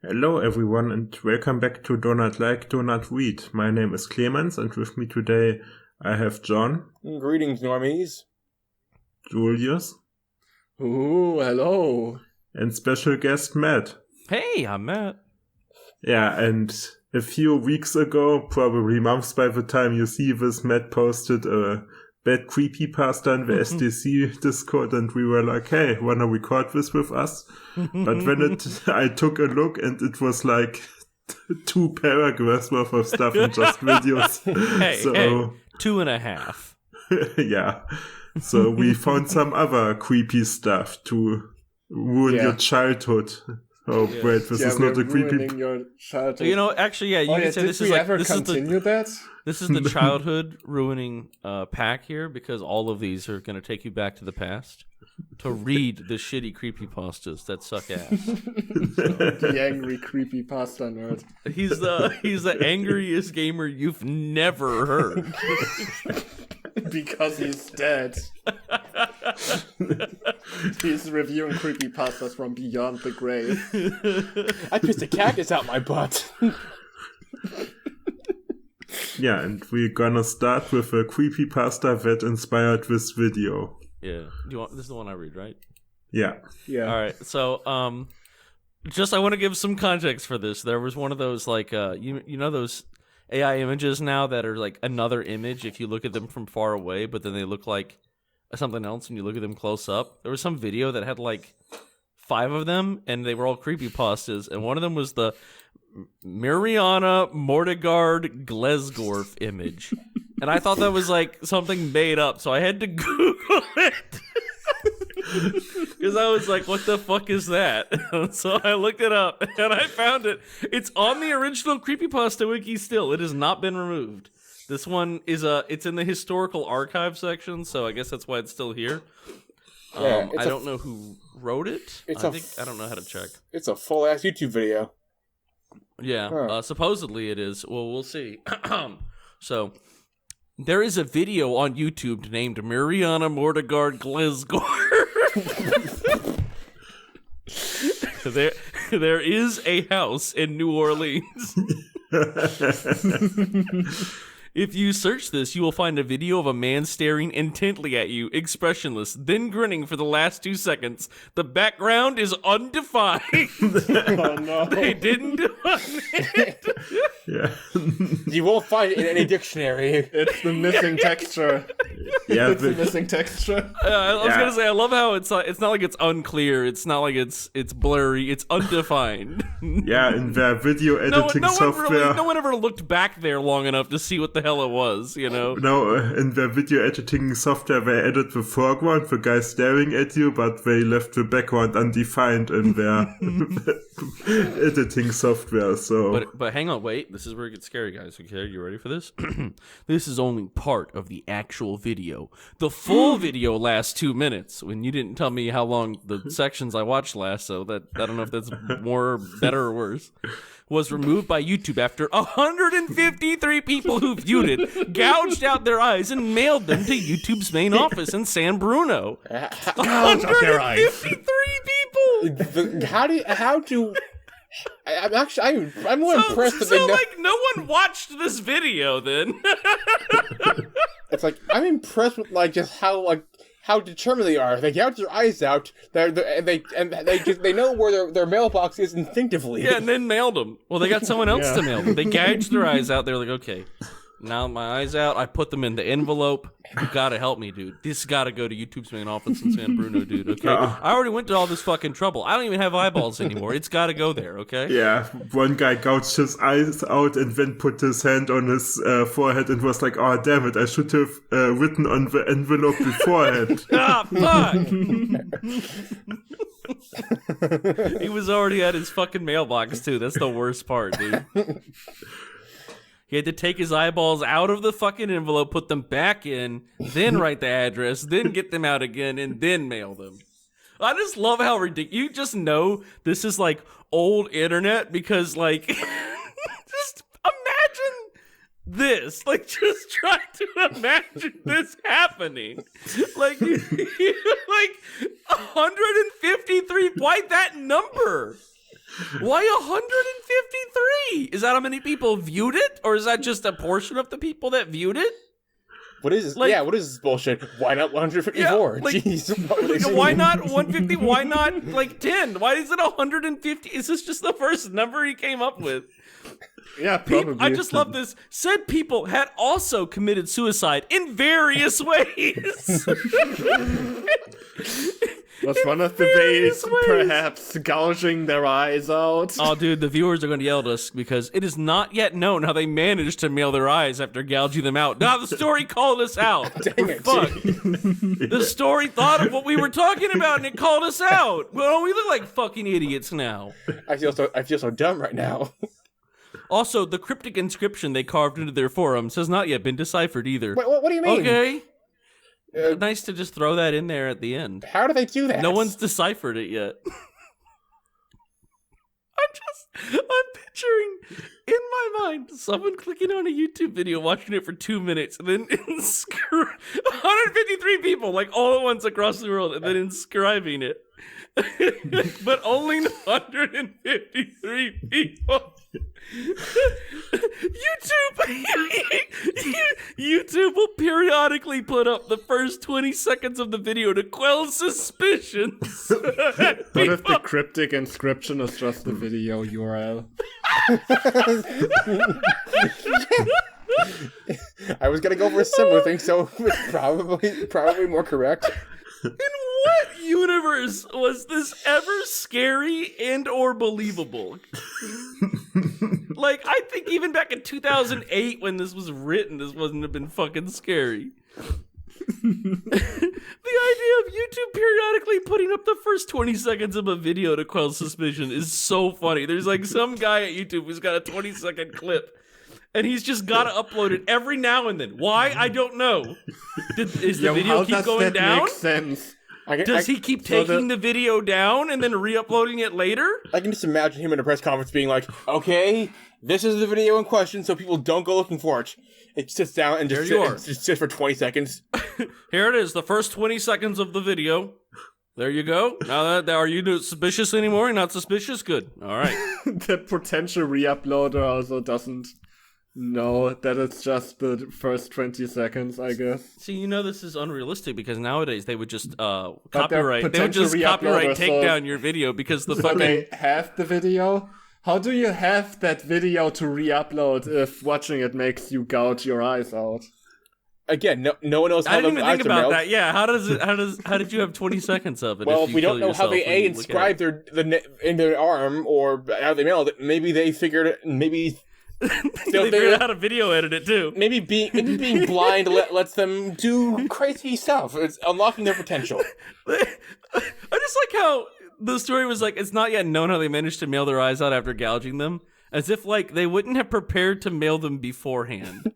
Hello everyone and welcome back to Donut Like, Donut Read. My name is Clemens and with me today I have John. Greetings, normies. Julius. Ooh, hello. And special guest Matt. Hey, I'm Matt. Yeah, and a few weeks ago, probably months by the time you see this, Matt posted a bad creepypasta in the SDC Discord and we were like, hey, wanna record this with us? But when I took a look and it was like 2 paragraphs worth of stuff in just videos. Hey, 2.5. Yeah. So we found some other creepy stuff to ruin your childhood. Oh, wait, this is not a creepy... Your childhood. You know, actually, yeah, you can say this is like... This is the childhood ruining pack here, because all of these are going to take you back to the past to read the shitty creepypastas that suck ass. The angry creepypasta nerd. He's the angriest gamer you've never heard. Because he's dead. He's reviewing creepypastas from beyond the grave. I pissed a cactus out my butt. Yeah, and we're gonna start with a creepypasta that inspired this video. Yeah. This is the one I read, right? Yeah. All right. So, I want to give some context for this. There was one of those, like, you know those AI images now that are like another image if you look at them from far away, but then they look like something else when you look at them close up. There was some video that had like 5 of them, and they were all creepypastas, and one of them was the Mereana Mordegard Glesgorv image. And I thought that was like something made up, so I had to Google it. Because I was like, what the fuck is that? So I looked it up, and I found it. It's on the original Creepypasta wiki still. It has not been removed. This one is it's in the historical archive section, so I guess that's why it's still here. I don't know who wrote it. I don't know how to check. It's a full-ass YouTube video. Yeah, supposedly it is. Well, we'll see. So, there is a video on YouTube named Mereana Mordegard Glesgorv. There is a house in New Orleans. If you search this, you will find a video of a man staring intently at you, expressionless, then grinning for the last 2 seconds. The background is undefined. Oh no. They didn't define it. Yeah. You won't find it in any dictionary. It's the missing texture. Yeah, It's the missing texture. I was gonna say, I love how it's not like it's unclear. It's not like it's blurry. It's undefined. Yeah, in their video editing software. No one ever looked back there long enough to see what the hell it was, you know? No, in their video editing software, they added the foreground, the guy staring at you, but they left the background undefined in their editing software. So, but hang on, wait. This is where it gets scary, guys. Okay, you ready for this? This is only part of the actual video. The full video lasts 2 minutes. When you didn't tell me how long the sections I watched last, so that I don't know if that's better or worse. Was removed by YouTube after 153 people who viewed it gouged out their eyes and mailed them to YouTube's main office in San Bruno. 153 people. I'm more impressed that they know. Like, no one watched this video then. It's like, I'm impressed with like just how determined they are. They gouge their eyes out. They know where their mailbox is instinctively. Yeah, and then mailed them. Well, they got someone else to mail them. They gouged their eyes out. They're like, okay, now my eyes out. I put them in the envelope. You gotta help me, dude. This gotta go to YouTube's main office in San Bruno, dude. Okay, I already went to all this fucking trouble. I don't even have eyeballs anymore. It's gotta go there. Okay. yeah, one guy gouged his eyes out and then put his hand on his forehead and was like, oh, damn it, I should have written on the envelope beforehand. Ah, fuck! He was already at his fucking mailbox, too. That's the worst part, dude. He had to take his eyeballs out of the fucking envelope, put them back in, then write the address, then get them out again, and then mail them. I just love how ridiculous. You just know this is like old internet because, like, just imagine this. Like, just try to imagine this happening. Like, like 153. Why that number? Why 153? Is that how many people viewed it? Or is that just a portion of the people that viewed it? What is this? Like, what is this bullshit? Why not 154? Yeah, like, Jeez. Why not 150? Why not like 10? Why is it 150? Is this just the first number he came up with? Yeah, probably. I just love this. Said people had also committed suicide in various ways. Was one of the ways perhaps gouging their eyes out? Oh, dude, the viewers are going to yell at us because it is not yet known how they managed to mail their eyes after gouging them out. Now the story called us out. Dang it. Fuck. The story thought of what we were talking about and it called us out. Well, we look like fucking idiots now. I feel so dumb right now. Also, the cryptic inscription they carved into their forums has not yet been deciphered either. Wait, what do you mean? Okay. Nice to just throw that in there at the end. How do they do that? No one's deciphered it yet. I'm picturing in my mind someone clicking on a YouTube video, watching it for 2 minutes, and then 153 people, like all at once across the world, and then inscribing it. But only 153 people. YouTube will periodically put up the first 20 seconds of the video to quell suspicions. What if the cryptic inscription is just the video URL? I was gonna go for a similar thing, so it's probably more correct. In what universe was this ever scary and or believable? Like, I think even back in 2008 when this was written, this wouldn't have been fucking scary. The idea of YouTube periodically putting up the first 20 seconds of a video to quell suspicion is so funny. There's like some guy at YouTube who's got a 20-second clip, and he's just got to upload it every now and then. Why? I don't know. Is the video keep going down? How does that make sense? Does he keep taking the video down and then re-uploading it later? I can just imagine him in a press conference being like, okay, this is the video in question, so people don't go looking for it. It sits down and just sits for 20 seconds. Here it is, the first 20 seconds of the video. There you go. Now, are you suspicious anymore? You're not suspicious? Good. All right. The potential re-uploader also doesn't know that it's just the first 20 seconds, I guess. See, you know this is unrealistic because nowadays they would just copyright. copyright. They would just copyright take down your video because the fucking... they have the video? How do you have that video to re-upload if watching it makes you gouge your eyes out? Again, no one knows how I didn't the even think eyes are about mailed. that. Yeah, how did you have 20 seconds of it? Well, if you we don't kill know how they yourself when you look inscribed at in their arm or how they mailed it. Maybe they figured it. Maybe they figured out how to video edit it too. Maybe being blind lets them do crazy stuff. It's unlocking their potential. I just like how the story was like, it's not yet known how they managed to mail their eyes out after gouging them, as if like they wouldn't have prepared to mail them beforehand.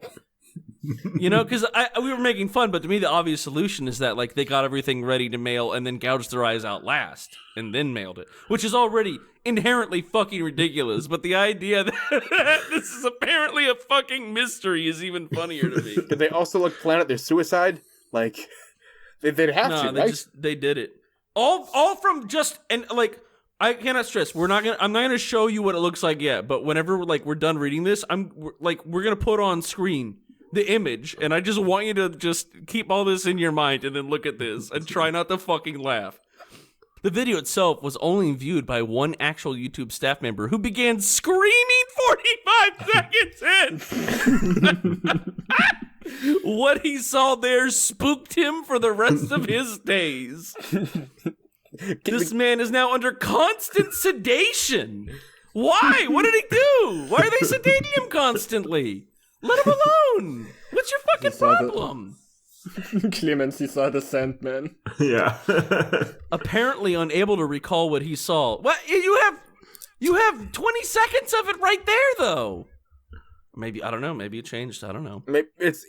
You know, because we were making fun, but to me the obvious solution is that like they got everything ready to mail and then gouged their eyes out last and then mailed it, which is already inherently fucking ridiculous. But the idea that this is apparently a fucking mystery is even funnier to me. Did they also like plan out their suicide? Like they'd have to, right? They did it all from just and like. I cannot stress. I'm not gonna show you what it looks like yet. But whenever we're done reading this, we're gonna put on screen the image, and I just want you to just keep all this in your mind and then look at this and try not to fucking laugh. The video itself was only viewed by one actual YouTube staff member who began screaming 45 seconds in. What he saw there spooked him for the rest of his days. This man is now under constant sedation. Why? What did he do? Why are they sedating him constantly? Let him alone. What's your fucking problem? Clemency saw the Sandman. Yeah. Apparently unable to recall what he saw. What? You have 20 seconds of it right there, though. Maybe, I don't know. Maybe it changed. I don't know. Maybe it's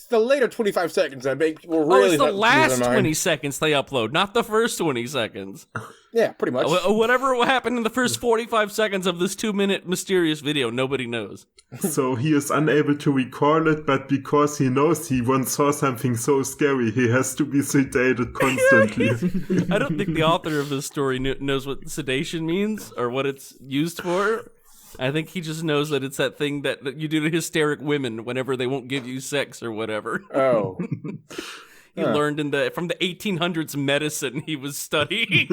the later 25 seconds that make people really. It's the last 20 seconds they upload, not the first 20 seconds. Yeah, pretty much. Whatever happened in the first 45 seconds of this 2-minute mysterious video, nobody knows. So he is unable to recall it, but because he knows he once saw something so scary, he has to be sedated constantly. I don't think the author of this story knows what sedation means or what it's used for. I think he just knows that it's that thing that you do to hysteric women whenever they won't give you sex or whatever. Oh. He learned from the 1800s medicine he was studying.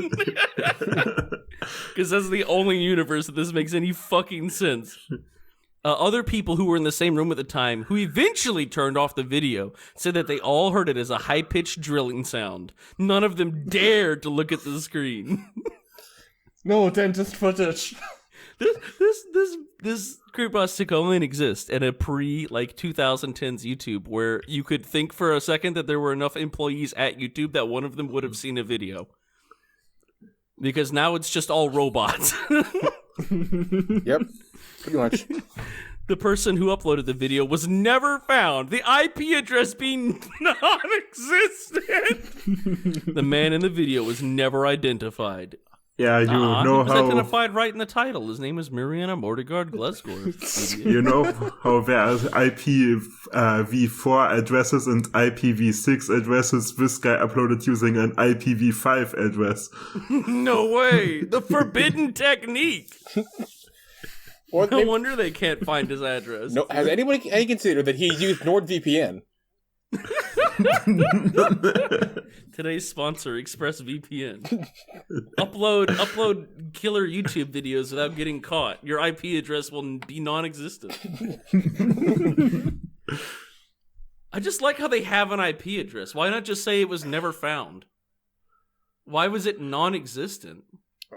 Because that's the only universe that this makes any fucking sense. Other people who were in the same room at the time, who eventually turned off the video, said that they all heard it as a high-pitched drilling sound. None of them dared to look at the screen. No, dentist footage. This creepypasta could only exist in a pre-2010s YouTube where you could think for a second that there were enough employees at YouTube that one of them would have seen a video. Because now it's just all robots. Yep, pretty much. The person who uploaded the video was never found. The IP address being non-existent. The man in the video was never identified. Yeah, you know he was how identified right in the title. His name is Mereana, Mordegard, Glesgorv. you know how there are IPv4 addresses and IPv6 addresses. This guy uploaded using an IPv5 address. No way! The forbidden technique. No wonder they can't find his address. No, has anybody considered that he used NordVPN? Today's sponsor, ExpressVPN. Upload killer YouTube videos without getting caught. Your IP address will be non-existent. I just like how they have an IP address. Why not just say it was never found? Why was it non-existent?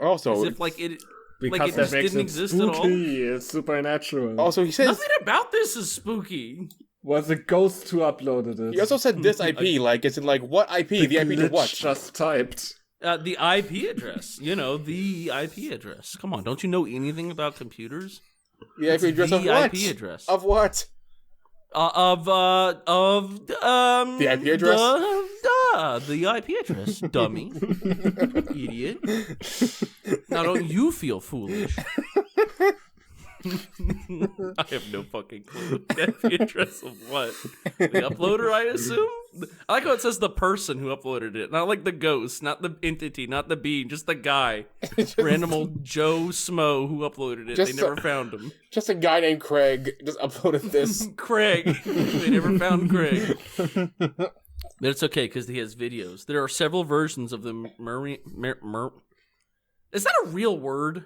Also, as if it because just didn't exist at all. It's supernatural. Also, he says nothing about this is spooky. Was a ghost who uploaded it. He also said this IP, it's in what IP? The IP to what? Just typed. The IP address. The IP address. Come on, don't you know anything about computers? The IP address of what? IP address. Of what? The IP address? The IP address, dummy. Idiot. Now don't you feel foolish? I have no fucking clue. The IP address of what? The uploader, I assume? I like how it says the person who uploaded it. Not like the ghost, not the entity, not the being, just the guy. Random old Joe Smo who uploaded it. They never found him. Just a guy named Craig just uploaded this. Craig. They never found Craig. But it's okay, because he has videos. There are several versions of the Is that a real word?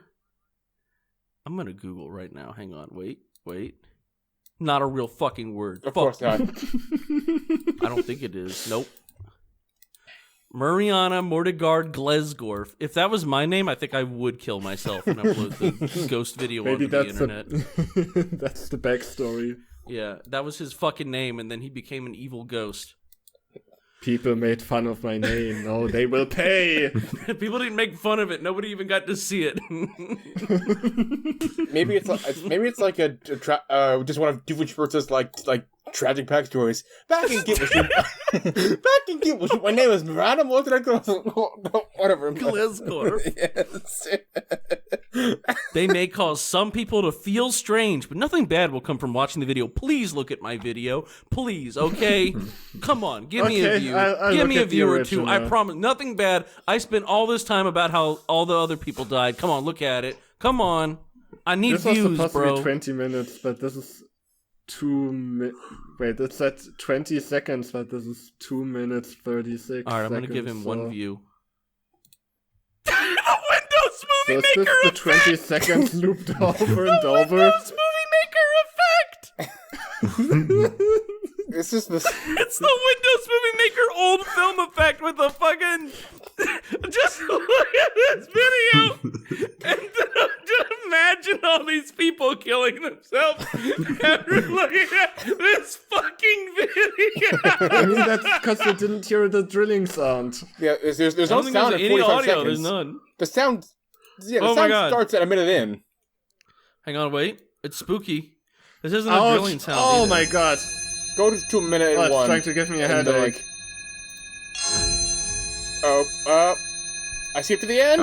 I'm gonna Google right now. Hang on. Wait. Not a real fucking word. Of course not. I don't think it is. Nope. Mereana, Mordegard, Glesgorv. If that was my name, I think I would kill myself and upload the ghost video onto the internet. That's the backstory. Yeah, that was his fucking name, and then he became an evil ghost. People made fun of my name. No, they will pay. People didn't make fun of it. Nobody even got to see it. Maybe it's like a just one of Doofenshmirtz's like tragic backstories. Back in Gumball, my name is Mereana. Whatever. Glesgorv. Yes. They may cause some people to feel strange, but nothing bad will come from watching the video. Please look at my video. Please, okay? Come on, give me a view. Give me a view or two. I promise. Nothing bad. I spent all this time about how all the other people died. Come on, look at it. Come on. I need views, was supposed bro. to be 20 minutes, but this is 2 minutes. Wait, it's at 20 seconds, but this is 2 minutes 36 All right, I'm seconds, gonna give him one view. The Windows So Movie is this Maker the effect! 20 seconds looped over and over? Windows Movie Maker effect! It's the Windows Movie Maker old film effect with the fucking... Just look at this video and just imagine all these people killing themselves after looking at this fucking video. I mean, that's because they didn't hear the drilling sound. Yeah, there's no sound at 45 audio. seconds. There's none. The sound, Oh my God. starts at a minute in. Hang on, wait. It's spooky. This isn't a Ouch. drilling sound. Oh either. my god. Go to a minute and Oh, it's one. trying to give me a and then, headache. I skipped to the end?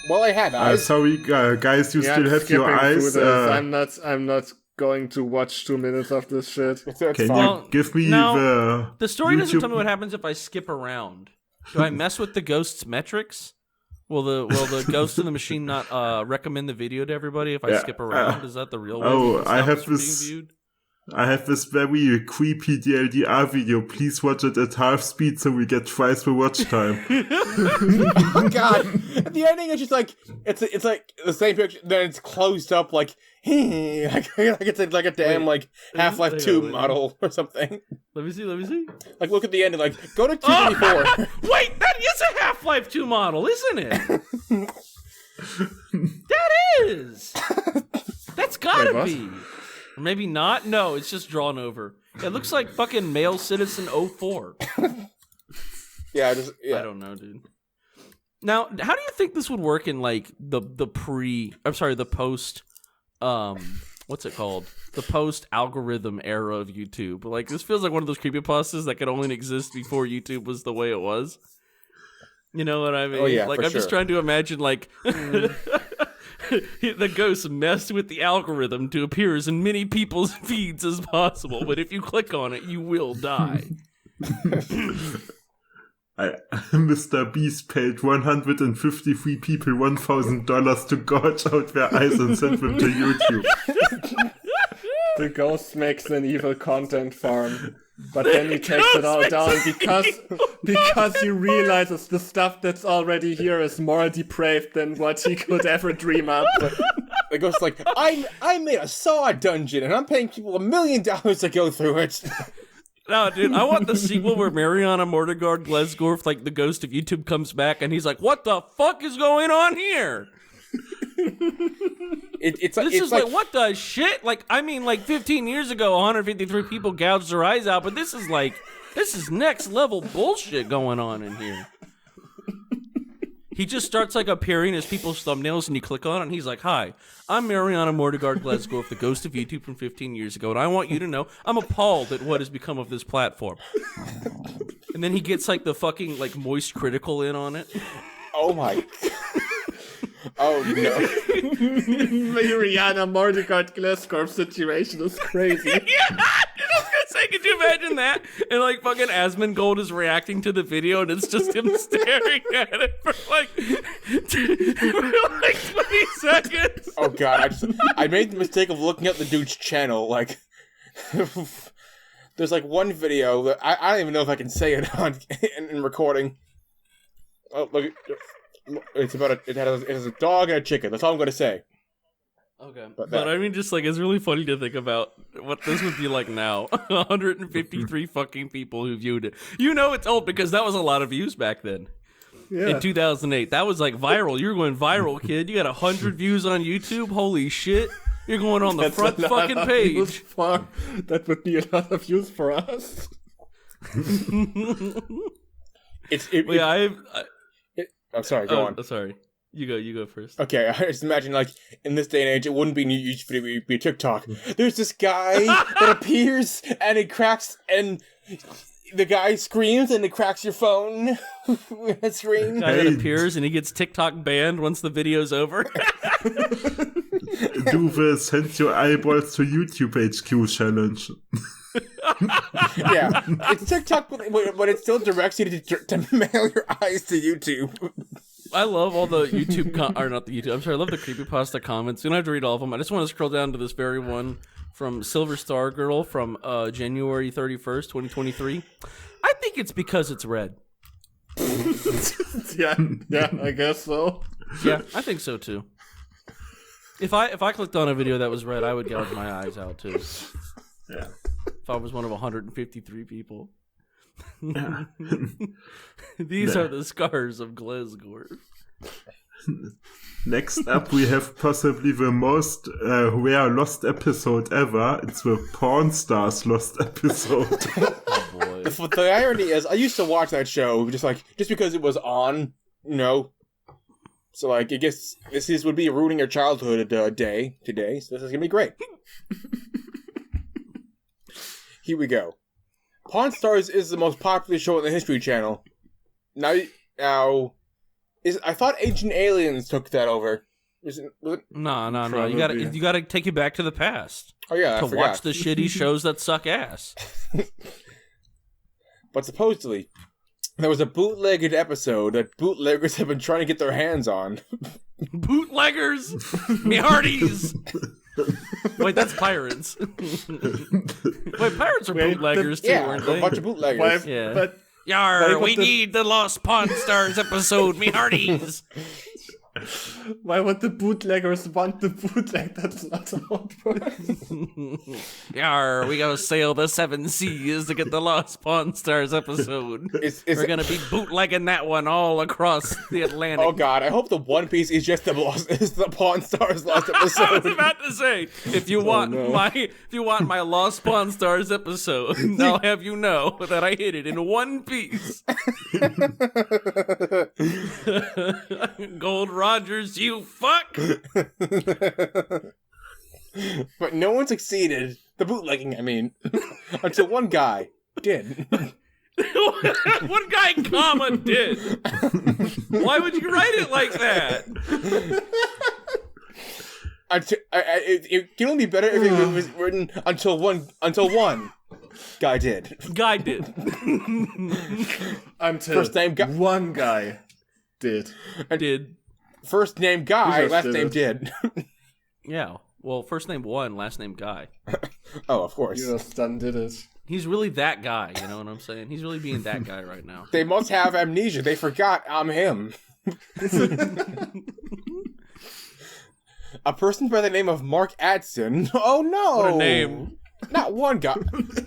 Well, I had eyes. Sorry, guys, you Yeah, still I'm have your skipping through eyes. this. I'm not going to watch 2 minutes of this shit. It's Can fine. you give me The story doesn't YouTube- tell me what happens if I skip around. Do I mess with the ghost's metrics? Will the ghost in the machine not recommend the video to everybody if I skip around? Is that the real way? Oh, it I have stops from this- being viewed? I have this very creepy DLDR video. Please watch it at half speed so we get twice the watch time. Oh god! At the ending, it's just like it's like the same picture. Then it's closed up, like it's like a damn Half-Life 2 model or something. Let me see. Like look at the end and like go to 234. Wait, that is a Half-Life 2 model, isn't it? That is. That's gotta Wait, be. Or maybe not. No, it's just drawn over. It looks like fucking Male Citizen 04. Yeah, I don't know, dude. Now, how do you think this would work in like the post what's it called? The post algorithm era of YouTube. Like this feels like one of those creepypastas that could only exist before YouTube was the way it was. You know what I mean? Oh, yeah, like for I'm just sure. trying to imagine like the ghost messed with the algorithm to appear as in many people's feeds as possible, but if you click on it, you will die. Mr. Beast paid 153 people $1,000 to gouge out their eyes and send them to YouTube. The ghost makes an evil content farm, but then he takes it all down because he realizes the stuff that's already here is more depraved than what he could ever dream up. The ghost's like, I made a Saw dungeon and I'm paying people $1 million to go through it. No, dude, I want the sequel where Mereana, Mordegard, Glesgorv, like the ghost of YouTube, comes back and he's like, "What the fuck is going on here?" It's like what the shit? Like, I mean, like 15 years ago, 153 people gouged their eyes out, but this is next level bullshit going on in here. He just starts like appearing as people's thumbnails, and you click on it, and he's like, "Hi, I'm Mereana Mordegard Glesgorv, the ghost of YouTube from 15 years ago, and I want you to know I'm appalled at what has become of this platform." And then he gets like the fucking like moist critical in on it. Oh my. Oh no. Mereana Mordegard Glesgorv situation is crazy. Yeah, I was gonna say, could you imagine that? And like fucking Asmongold is reacting to the video, and it's just him staring at it for like 20 seconds. Oh god, I made the mistake of looking up the dude's channel. Like, there's like one video that I don't even know if I can say it on in recording. Oh, look, it's about it has a dog and a chicken. That's all I'm gonna say. Okay, But I mean, just like it's really funny to think about what this would be like now. 153 fucking people who viewed it. You know it's old because that was a lot of views back then. Yeah. In 2008, that was like viral. You're going viral, kid. You got 100 views on YouTube. Holy shit! You're going on the That's front a lot fucking of page. views that would be a lot of views for us. I'm sorry. Go on. Sorry. You go first. Okay, I just imagine, like, in this day and age, it wouldn't be a YouTube video, it would be a TikTok. There's this guy that appears, and it cracks, and the guy screams, and it cracks your phone screen. Guy that appears, and he gets TikTok banned once the video's over. Do the send your eyeballs to YouTube HQ challenge. Yeah, it's TikTok, but it still directs you to mail your eyes to YouTube. I love all the YouTube, or not the YouTube, I'm sorry, I love the Creepypasta comments. You don't have to read all of them. I just want to scroll down to this very one from Silver Star Girl from January 31st, 2023. I think it's because it's red. yeah, I guess so. Yeah, I think so too. If I clicked on a video that was red, I would gouge my eyes out too. Yeah. If I was one of 153 people. Yeah. These are the scars of Glesgorv. Next up, we have possibly the most rare lost episode ever. It's the Porn Stars lost episode. Oh boy. The irony is, I used to watch that show just because it was on, you know. So like, I guess this would be ruining your childhood day today. So this is gonna be great. Here we go. Pawn Stars is the most popular show on the History Channel. I thought Ancient Aliens took that over. Was it? No. You gotta take it back to the past. Oh yeah, to watch the shitty shows that suck ass. But supposedly, there was a bootlegged episode that bootleggers have been trying to get their hands on. Bootleggers, me hearties. Wait, that's pirates. Wait, pirates are bootleggers too, weren't they? A bunch of bootleggers. Yeah. But Yar, we need the Lost Pawn Stars episode, me hearties. why would the bootleggers want the bootleg? That's not how it works. Yar, we go sail the 7 seas to get the Lost Pawn Stars episode. We're gonna be bootlegging that one all across the Atlantic. Oh god, I hope the One Piece is just the Pawn Stars Lost episode. I was about to say, if you want my Lost Pawn Stars episode, I'll have you know that I hit it in one piece. Gold Rogers, you fuck! But no one succeeded. The bootlegging, I mean. Until one guy did. One guy, comma, did. Why would you write it like that? It can only be better if it was written until one guy did. Guy did. Until First name one guy did. First name guy, last name did. Yeah. Well, first name one, last name Guy. Oh, of course. You just done did it. He's really that guy, you know what I'm saying? He's really being that guy right now. They must have amnesia. They forgot I'm him. A person by the name of Mark Adson. Oh no! What a name. Not one guy.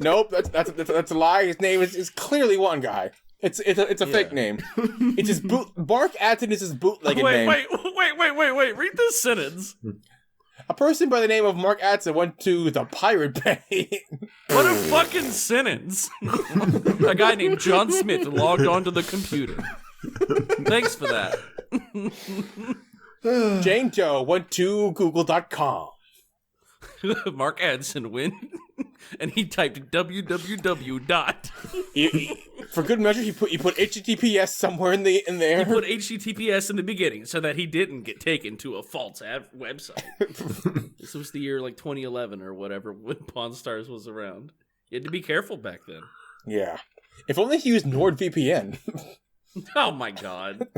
Nope, that's a lie. His name is clearly one guy. It's a fake name. It's his Mark Adson is his bootlegged name. Wait. Read this sentence. A person by the name of Mark Adson went to the Pirate Bay. What a fucking sentence. A guy named John Smith logged onto the computer. Thanks for that. Jane Doe went to Google.com. Mark Adson went, and he typed www. For good measure, he put HTTPS somewhere in there. He put HTTPS in the beginning so that he didn't get taken to a false website. This was the year like 2011 or whatever when Pawn Stars was around. You had to be careful back then. Yeah. If only he used NordVPN. Oh my god.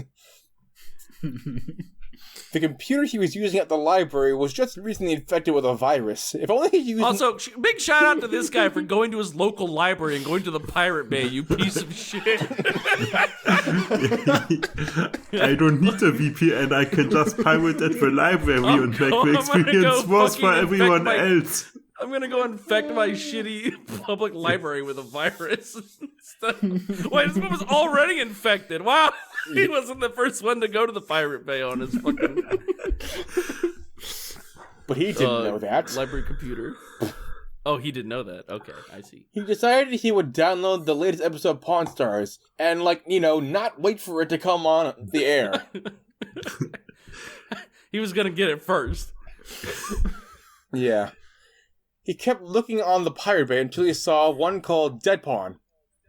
The computer he was using at the library was just recently infected with a virus. If only he used... Also, big shout out to this guy for going to his local library and going to the Pirate Bay, you piece of shit. I don't need a VPN, I can just pirate at the library and make the experience worse for everyone else. I'm gonna go infect my shitty public library with a virus. Wait, this one was already infected. Wow, he wasn't the first one to go to the Pirate Bay on his fucking... But he didn't know that. Library computer. Oh, he didn't know that. Okay, I see. He decided he would download the latest episode of Pawn Stars and, not wait for it to come on the air. He was gonna get it first. Yeah. He kept looking on the Pirate Bay until he saw one called Dead Pawn.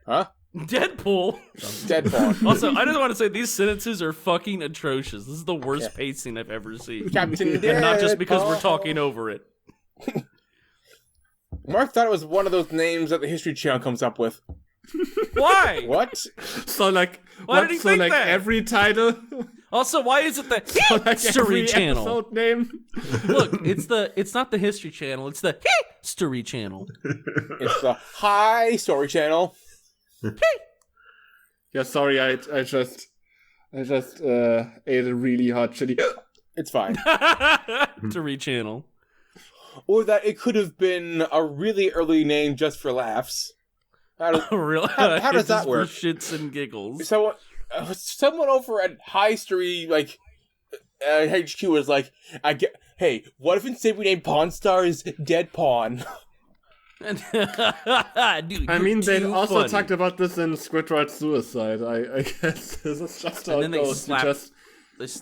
Huh? Deadpool? Dead Pawn. Also, I just want to say these sentences are fucking atrocious. This is the worst pacing I've ever seen. Captain And not just because we're talking over it. Mark thought it was one of those names that the History Channel comes up with. Why? What? So Why did he think that? Every title? Also, why is it the History every Channel? Episode name? Look, it's not the History Channel, it's the History Channel. It's the High Story Channel. Yeah, sorry, I just ate a really hot chili. It's fine. History Channel. Or that it could have been a really early name just for laughs. How does that work? For shits and giggles. So, someone over at High Story, HQ was like, hey, what if instead we named Pawn Stars Dead Pawn? Dude, I mean, they also funny. talked about this in Squidward's Suicide. I guess this is just how And then it goes.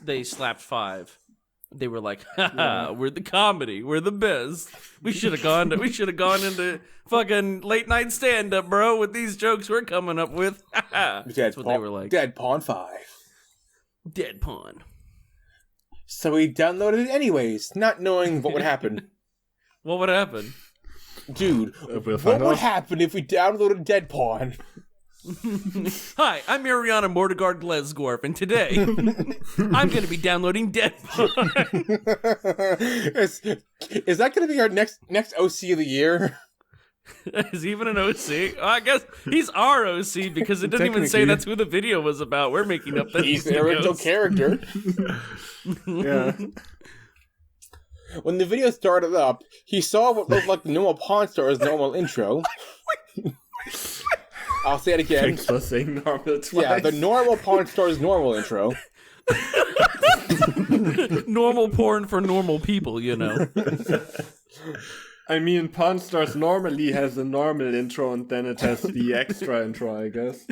they slapped 5. They were like, haha, we're the comedy, we're the best. We should have gone into fucking late night stand up, bro, with these jokes we're coming up with. That's what they were like. Dead Pawn 5. Dead Pawn. So he downloaded it anyways, not knowing what would happen. What would happen? Dude, We'll what would happen if we downloaded Dead Pawn? Hi, I'm Mereana Mordegard Glesgorv, and today I'm going to be downloading Dead Pawn. Is that going to be our next OC of the year? Is he even an OC? I guess he's our OC because it didn't even say that's who the video was about. We're making up that he's the original character. Yeah. When the video started up, he saw what looked like the normal Pawn Stars normal intro. I'll say it again. Thanks for saying normal twice. Yeah, the normal Pawn Stars normal intro. Normal porn for normal people, you know. I mean, Pawn Stars normally has a normal intro and then it has the extra intro, I guess.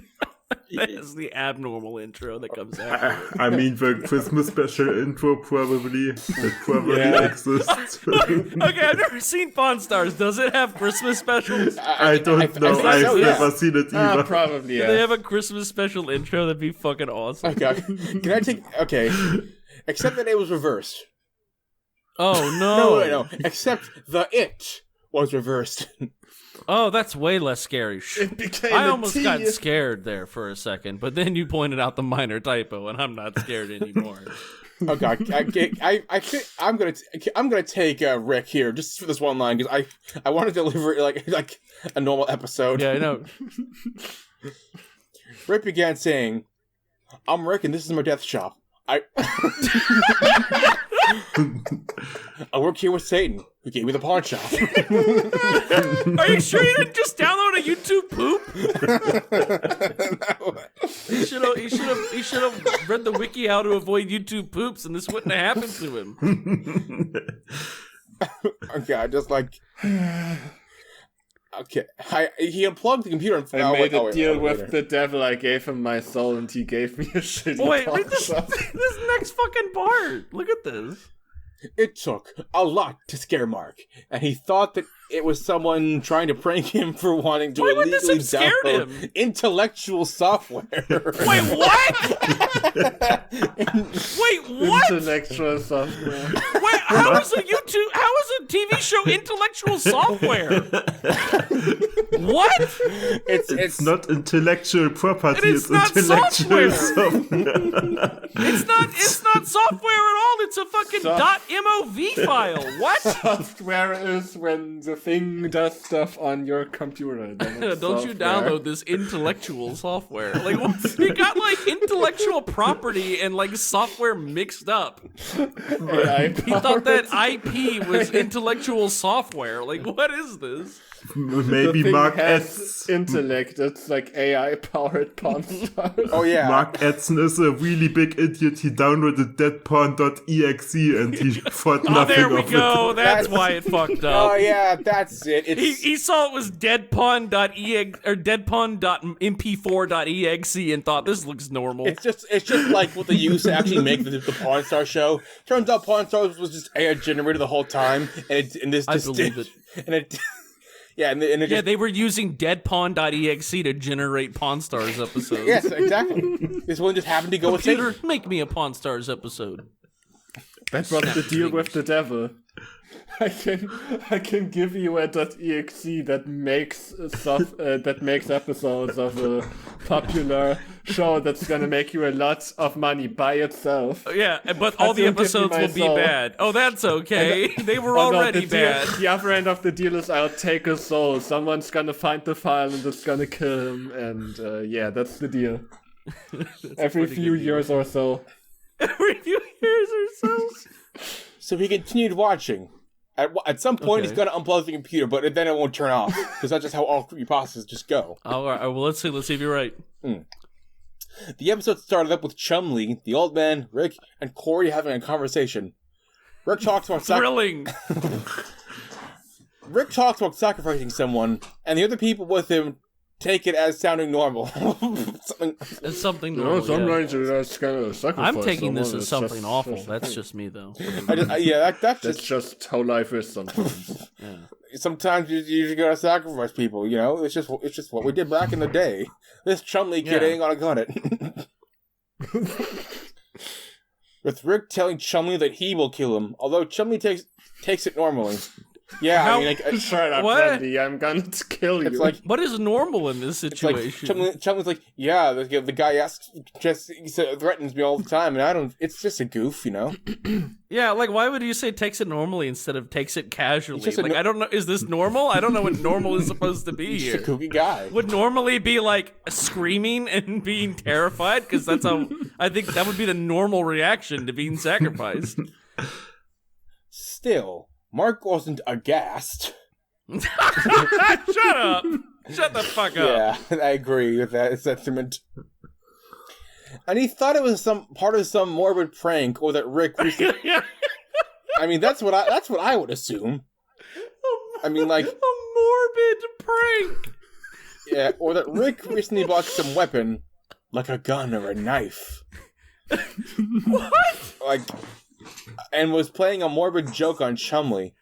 That is the abnormal intro that comes after. I mean, the Christmas special intro probably exists. Okay, I've never seen Pawn Stars. Does it have Christmas specials? I don't know. I've never seen it either. Probably, Do they have a Christmas special intro? That'd be fucking awesome. Okay, can I take... Okay, except that it was reversed. Oh, no. No. Except the it was reversed. Oh, that's way less scary. It became I almost got scared there for a second, but then you pointed out the minor typo, and I'm not scared anymore. Oh god, I'm gonna take Rick here just for this one line because I want to deliver it like a normal episode. Yeah, I know. Rick began saying, "I'm Rick, and this is my death shop. I work here with Satan, who gave me the pawn shop." Are you sure you didn't just download a YouTube poop? He should have read the wiki how to avoid YouTube poops, and this wouldn't have happened to him. Oh god, just like okay, he unplugged the computer. And I made a deal with the devil. I gave him my soul, and he gave me a shitty. Wait, read this next fucking part. Look at this. It took a lot to scare Mark, and he thought that it was someone trying to prank him for wanting to illegally download intellectual software. Wait, what? Wait, what? Intellectual software. Wait, how is a TV show intellectual software? What? It's not intellectual property. It's not intellectual software. It's not software at all. It's a fucking .mov file. What? Software is when the thing does stuff on your computer. Don't you download this intellectual software? Like, you got like intellectual property and like software mixed up. He thought that IP was intellectual software. Like, what is this? Maybe Mark has intellect. It's like AI powered Pawn Stars. Oh yeah. Mark Edson is a really big idiot. He downloaded deadpawn.exe and he thought nothing of it. Oh, there we go. That's why it fucked up. Oh yeah, that's it. He saw it was deadpawn.exe or deadpawn.mp4.exe and thought this looks normal. It's just like what they used to actually make the Pawn Star show. Turns out Pawn Stars was just AI generated the whole time, and I believe it. And it. Yeah, and they were using deadpawn.exe to generate Pawn Stars episodes. Yes, exactly. This one just happened to go with Computer, make me a Pawn Stars episode. That was the deal with the devil. I can give you a .exe that makes episodes of a popular show that's gonna make you a lot of money by itself. Yeah, but all the episodes will be bad. Oh, that's okay. They were already bad. The other end of the deal is I'll take a soul. Someone's gonna find the file and it's gonna kill him. And yeah, that's the deal. Every few years or so. Every few years or so. So he continued watching. At some point, he's going to unplug the computer, but then it won't turn off. Because that's just how all creepypastas just go. All right, well, let's see if you're right. The episode started up with Chumley, the old man, Rick, and Corey having a conversation. Rick talks about Rick talks about sacrificing someone, and the other people with him take it as sounding normal. It's something No, normal. sometimes that's kind of a sacrifice. I'm taking this someone. as It's something just- awful. That's just me, though. That's just how life is sometimes. Yeah. Sometimes you gotta sacrifice people. You know, it's just what we did back in the day. This Chumley kid Yeah. ain't gonna cut it. With Rick telling Chumley that he will kill him, although Chumley takes it normally. Yeah, How- I mean, Shut up, What? Randy. I'm gonna kill you. it's like. What is normal in this It's like situation? Chumley's like, yeah, the guy asks, threatens me all the time, and I don't. It's just a goof, you know. Yeah, like why would you say takes it normally instead of takes it casually? It's just a Like I don't know. Is this normal? I don't know what normal is supposed to be He's here. just a kooky guy. Would normally be like screaming and being terrified because that's how I think that would be the normal reaction to being sacrificed. Still, Mark wasn't aghast. Shut up! Shut the fuck up! Yeah, I agree with that sentiment. And he thought it was some part of some morbid prank, or that Rick. I mean, that's what I would assume. I mean, like a morbid prank. Yeah, or that Rick recently bought some weapon, like a gun or a knife. What? Like, and was playing a morbid joke on Chumley.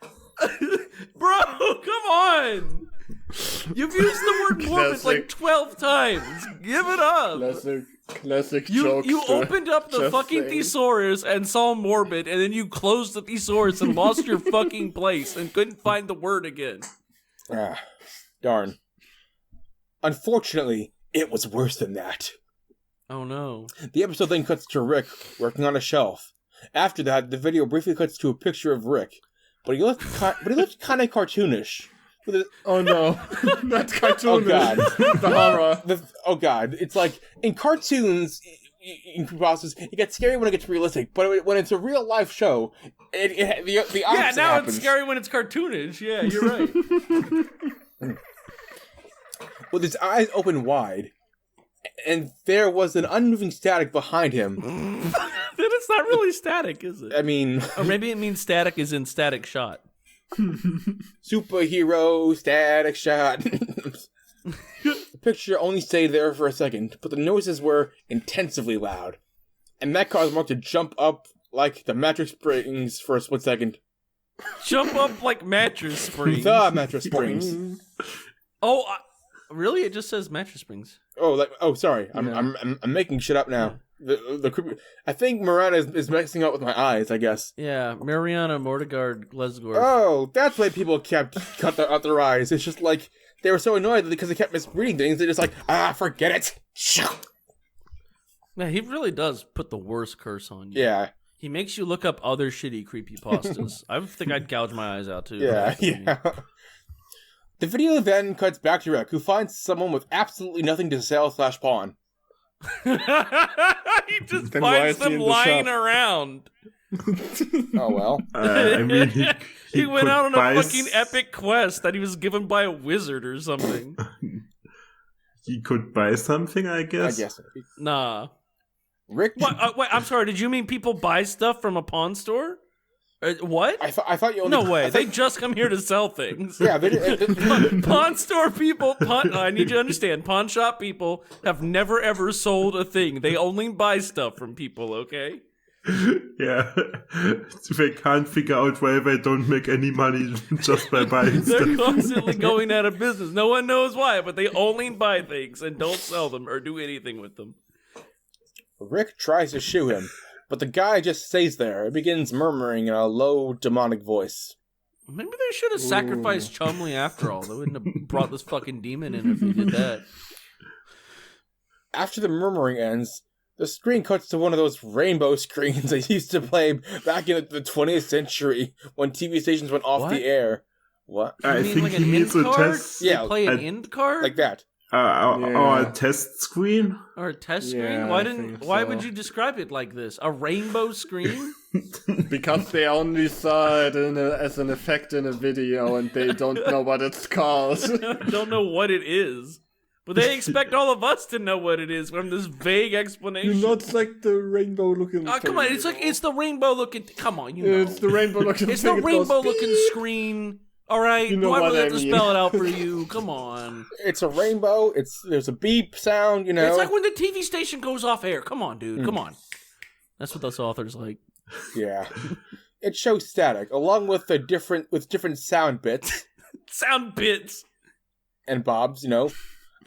Bro, come on! You've used the word morbid like 12 times. Give it up. Classic You jokes. opened up the just fucking saying. thesaurus and saw morbid, and then you closed the thesaurus and lost your fucking place and couldn't find the word again. Ah, darn. Unfortunately, it was worse than that. Oh no. The episode then cuts to Rick working on a shelf. After that, the video briefly cuts to a picture of Rick, but he looked kind of cartoonish. With his, Oh no, that's cartoonish. Oh, God. The horror. oh god, it's like in cartoons, in Creepypastas, it gets scary when it gets realistic, but when it's a real life show, the opposite Yeah, now happens. it's scary when it's cartoonish. Yeah, you're right. With his eyes open wide, and there was an unmoving static behind him. Then it's not really static, is it? I mean, Or maybe it means static is in static shot. superhero static shot. The picture only stayed there for a second, but the noises were intensively loud, and that caused Mark to jump up like the mattress springs for a split second. Jump up like mattress springs. The mattress springs. Oh, really? It just says mattress springs. Sorry. I'm making shit up now. I think Mereana is messing up with my eyes, I guess. Yeah, Mereana, Mordegard, Glesgorv. Oh, that's why people cut out their eyes. It's just like they were so annoyed because they kept misreading things. They're just like, forget it. Yeah, he really does put the worst curse on you. Yeah, He makes you look up other shitty creepypastas. I think I'd gouge my eyes out too. yeah. The video then cuts back to Rick, who finds someone with absolutely nothing to sell/pawn. He just Then why finds is he them in the lying shop? around. Oh well. I mean, He went could out on buy a fucking epic quest that he was given by a wizard or something. He could buy something, I I guess. guess. Nah. Rick. What? Wait, I'm sorry. Did you mean people buy stuff from a pawn store? What? I thought you only. No way. They just come here to sell things. Yeah, Pawn store people, I need you to understand, pawn shop people have never ever sold a thing. They only buy stuff from people, okay? Yeah. They can't figure out why they don't make any money just by buying They're stuff. constantly going out of business. No one knows why, but they only buy things and don't sell them or do anything with them. Rick tries to shoo him, but the guy just stays there and begins murmuring in a low, demonic voice. Maybe they should have sacrificed Chumley after all. They wouldn't have brought this fucking demon in if they did that. After the murmuring ends, the screen cuts to one of those rainbow screens they used to play back in the 20th century when TV stations went off What? the air. What? You I mean think like he an end needs a card? test. Yeah, They play an I- end card? Like that. Or a test screen. Or a test screen? Yeah, Why I didn't? think Why so. would you describe it like this? A rainbow screen? Because they only saw it as an effect in a video and they don't know what it's called. Don't know what it is, but they expect all of us to know what it is from this vague explanation. like the rainbow looking. Oh, come on! It's the rainbow looking. Come on, you know. It's the rainbow looking. It's the rainbow looking screen All right, You know why what would I I have to mean. spell it out for you? Come on. It's a rainbow. There's a beep sound, you know. It's like when the TV station goes off air. Come on, dude. Come on. That's what those authors like. Yeah. It shows static, along with different sound bits Sound bits. and bobs, you know,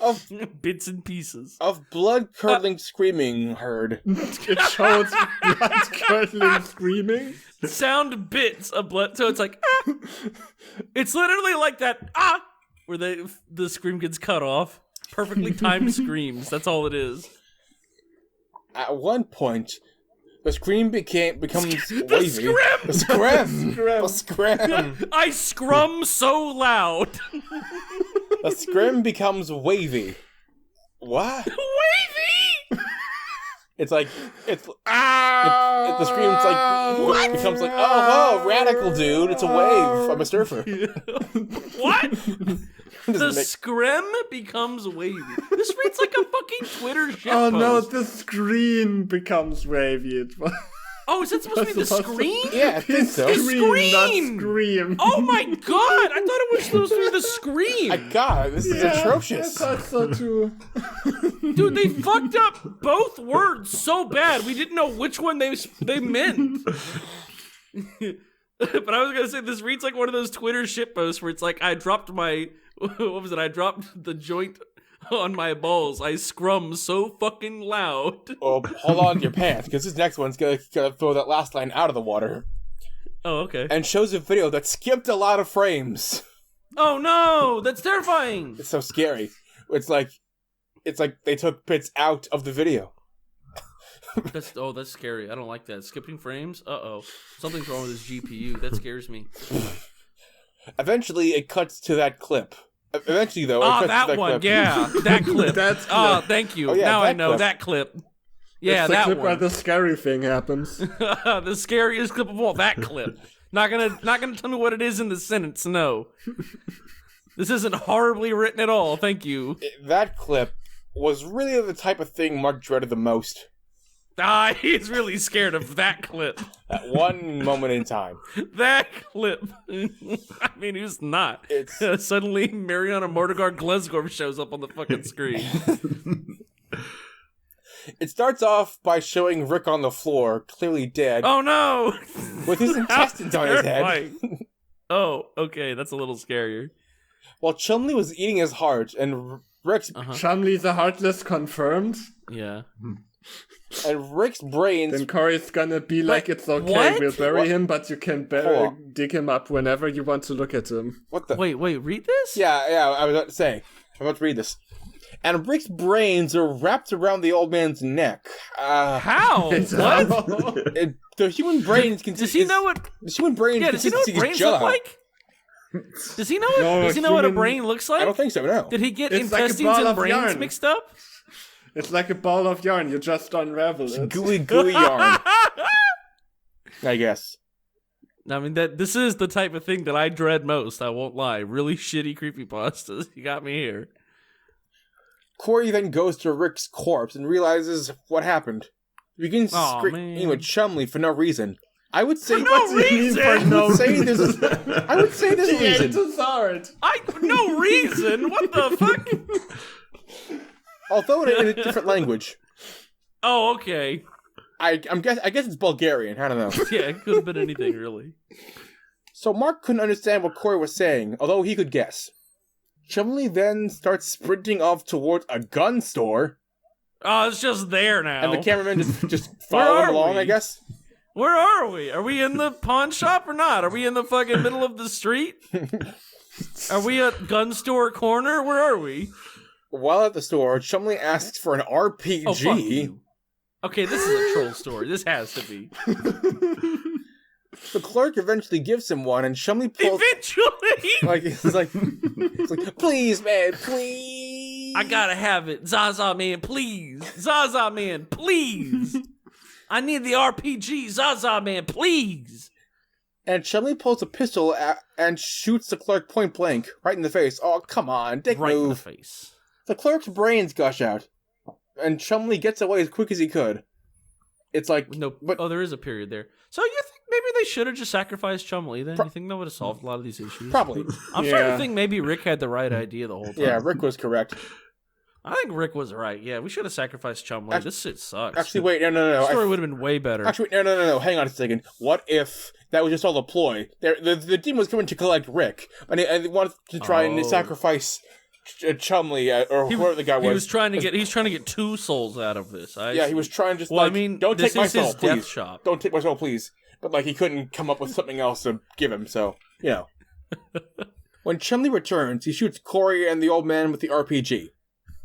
of Bits and pieces. of blood-curdling screaming heard. It shows blood-curdling screaming. Sound bits of blood. So it's like, ah. It's literally like that, where the scream gets cut off. Perfectly timed screams. That's all it is. At one point, the scream becomes wavy. Scrim! The scrim! The scrim! I scrum so loud. The scrim becomes wavy. What? Wavy! It's like the scream's like becomes like, oh whoa, radical dude, it's a wave. I'm a surfer. What? The Doesn't make- scrim becomes wavy. This reads like a fucking Twitter shit Oh post. no, the screen becomes wavy. It was Oh, is that supposed to be the screen? Yeah, I think so. scream, not Scream! scream. Oh my god! I thought it was supposed to be the scream. God, this is atrocious. I thought so too. Dude, they fucked up both words so bad. We didn't know which one they meant. But I was gonna say this reads like one of those Twitter shit posts where it's like I dropped my what was it? I dropped the joint on my balls. I scrum so fucking loud. Well, hold on to your pants, because this next one's gonna throw that last line out of the water. Oh, okay. And shows a video that skipped a lot of frames. Oh no, that's terrifying. It's so scary. It's like they took bits out of the video. That's scary. I don't like that. Skipping frames? Uh-oh. Something's wrong with his GPU. That scares me. Eventually, it cuts to that clip. Eventually, though, it cuts to that one. clip. Yeah, that clip. That's Oh, clip. thank you. Oh, yeah, now I that know clip. that clip. Yeah, It's the that clip where one. the scary thing happens. The scariest clip of all. That clip. Not gonna tell me what it is in the sentence. No. This isn't horribly written at all. Thank you. That clip was really the type of thing Mark dreaded the most. He's really scared of that clip. At one moment in time. That clip. I mean, who's not? It's- Suddenly, Mereana Mordegard Glesgorv shows up on the fucking screen. It starts off by showing Rick on the floor, clearly dead, Oh no! with his intestines on his head, Terrifying. Oh, okay, that's a little scarier. while Chumley was eating his heart, and Rick's Chumley the Heartless confirmed. Yeah. brains. Then Corey's gonna be like, it's okay, What? we'll bury What? him, but you can Hold on. dig him up whenever you want to look at him. What the? Wait, read this? Yeah, I was about to say. I'm about to read this. And Rick's brains are wrapped around the old man's neck. How? What? The human brain Does he know what? The human brain Yeah, does he know what consists of brains jello. look like? Does he know it? No, Does he know what a human- brain looks like? I don't think so. No. Did he get It's like a intestines ball and of brains yarn. mixed up? It's like a ball of yarn, you just unravel it. Gooey yarn. I guess. I mean, this is the type of thing that I dread most. I won't lie. Really shitty creepypastas. You got me here. Corey then goes to Rick's corpse and realizes what happened. He begins Aw, screaming man. with Chumley for no reason. I would say no reason! I would say there's a reason. It's hard. No reason. What the fuck? Although in a different language. Oh, okay. I guess it's Bulgarian. I don't know. Yeah, it could have been anything really. So Mark couldn't understand what Corey was saying, although he could guess. Chumley then starts sprinting off towards a gun store, Oh, it's just there now. and the cameraman just Where follow are him along, we? I guess. Where are we? Are we in the pawn shop or not? Are we in the fucking middle of the street? Are we at gun store corner? Where are we? While at the store, Chumley asks for an RPG. Oh, fuck you. Okay, this is a troll story. This has to be. The clerk eventually gives him one, and Chumley pulls... Eventually! It's like, please, man, please. I gotta have it. Zaza man, please. Zaza man, please. I need the RPG. Zaza man, please. And Chumley pulls a pistol and shoots the clerk point blank, right in the face. Oh, come on, dick Right in the move. face. The clerk's brains gush out, and Chumley gets away as quick as he could. it's like No, but there is a period there. So you think maybe they should have just sacrificed Chumley then? You think that would have solved a lot of these issues? probably. I'm starting to think maybe Rick had the right idea the whole time. Yeah, Rick was correct. I think Rick was right. Yeah, we should have sacrificed Chumley. This shit sucks. Actually, wait, no. The story would have been way better. Actually, no. Hang on a second. What if that was just all a ploy? The demon was coming to collect Rick, and they wanted to try and sacrifice Chumley or whoever the guy was. He's trying to get 2 souls out of this. He was trying to. Well, I mean, don't take my soul, his please. death shop. Don't take my soul, please. But like, he couldn't come up with something else to give him. So when Chumley returns, he shoots Corey and the old man with the RPG.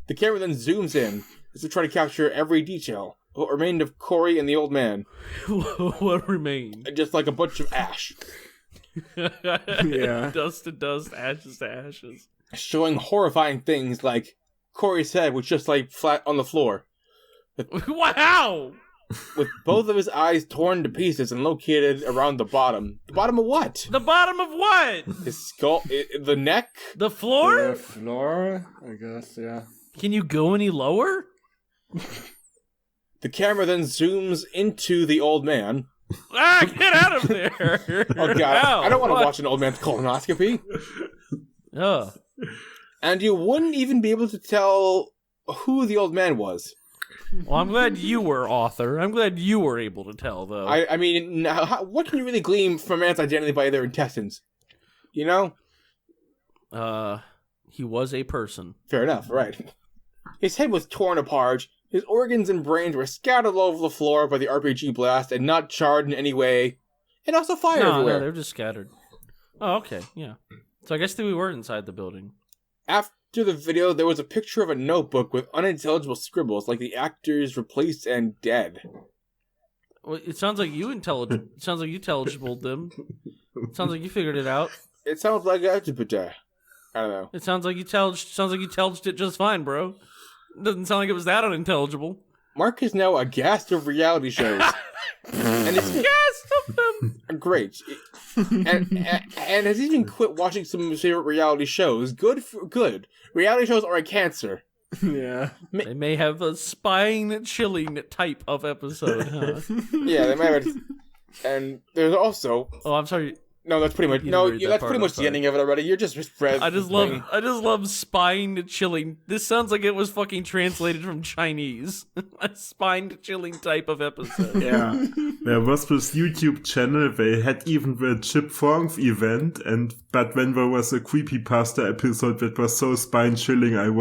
The camera then zooms in as they try to capture every detail of what remained of Corey and the old man. What remained? Just like a bunch of ash. Yeah. Dust to dust, ashes to ashes. Showing horrifying things like Corey's head was just like flat on the floor. Wow! With both of his eyes torn to pieces and located around the bottom. The bottom of what? The bottom of what? His skull, the neck? The floor? The floor, I guess, yeah. Can you go any lower? The camera then zooms into the old man. Get out of there! Oh god, Ow, I don't want to what? watch an old man's colonoscopy. Ugh. And you wouldn't even be able to tell who the old man was. Well, I'm glad you were, author. I'm glad you were able to tell, though. I mean, what can you really glean from a man's identity by their intestines? You know? He was a person. Fair enough, right. His head was torn apart, his organs and brains were scattered all over the floor by the RPG blast and not charred in any way, and also fire everywhere. No, they're just scattered. Oh, okay, yeah. So I guess that we were inside the building. After the video, there was a picture of a notebook with unintelligible scribbles, like the actors replaced and dead. Well, it sounds like you sounds like you intelligibled them. It sounds like you figured it out. It sounds like I don't know. It sounds like you intelliged it just fine, bro. Doesn't sound like it was that unintelligible. Mark is now aghast of reality shows. And it's Aghast of them! great. And has even quit watching some of his favorite reality shows. Good. Reality shows are a cancer. Yeah. They may have a spine-chilling type of episode, huh? Yeah, they might have. And there's also. Oh, I'm sorry. No, that's pretty much. That's pretty much the ending of it already. You're just read. I just love spine-chilling. This sounds like it was fucking translated from Chinese. A spine-chilling type of episode. Yeah. There was this YouTube channel, they had even the Chipmunks event, but when there was a Creepypasta episode that was so spine-chilling, I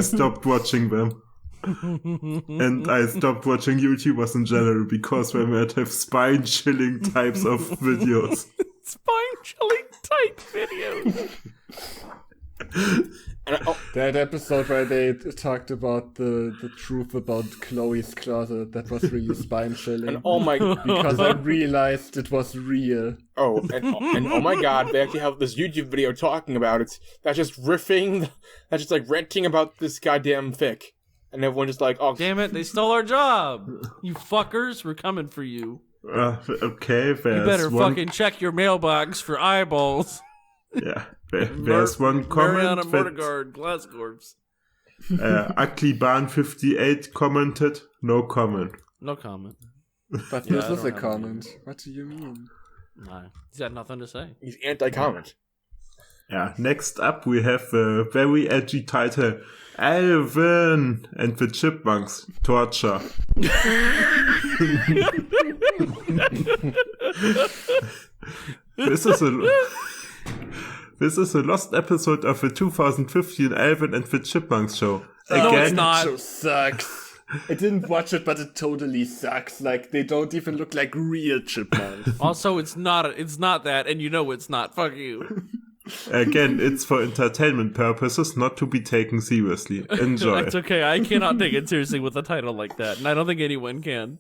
stopped watching them. And I stopped watching YouTubers in general because they might have spine-chilling types of videos. Spine-chilling type videos. That episode where they talked about the truth about Chloe's closet, that was really spine-chilling. And oh my... Because I realized it was real. Oh, and oh my god, they actually have this YouTube video talking about it. That's just riffing, that's just like ranting about this goddamn fic. And everyone just like, oh... Damn it, they stole our job. You fuckers, we're coming for you. Okay, you better fucking check your mailbox for eyeballs. Yeah, there's one comment. Mereana, Mordegard, Glesgorvs. Akliban58 commented, no comment. No comment. But Yeah, this I is don't a have comment. What do you mean? Nah, he's got nothing to say. He's anti-comment. Yeah, next up we have the very edgy title, Alvin and the Chipmunks, Torture. This is a lost episode of the 2015 Alvin and the Chipmunks show. No, it's not. Show sucks. I didn't watch it, but it totally sucks. Like, they don't even look like real chipmunks. Also, it's not that, and you know it's not. Fuck you. Again, it's for entertainment purposes, not to be taken seriously. Enjoy. It's okay, I cannot take it seriously with a title like that, and I don't think anyone can.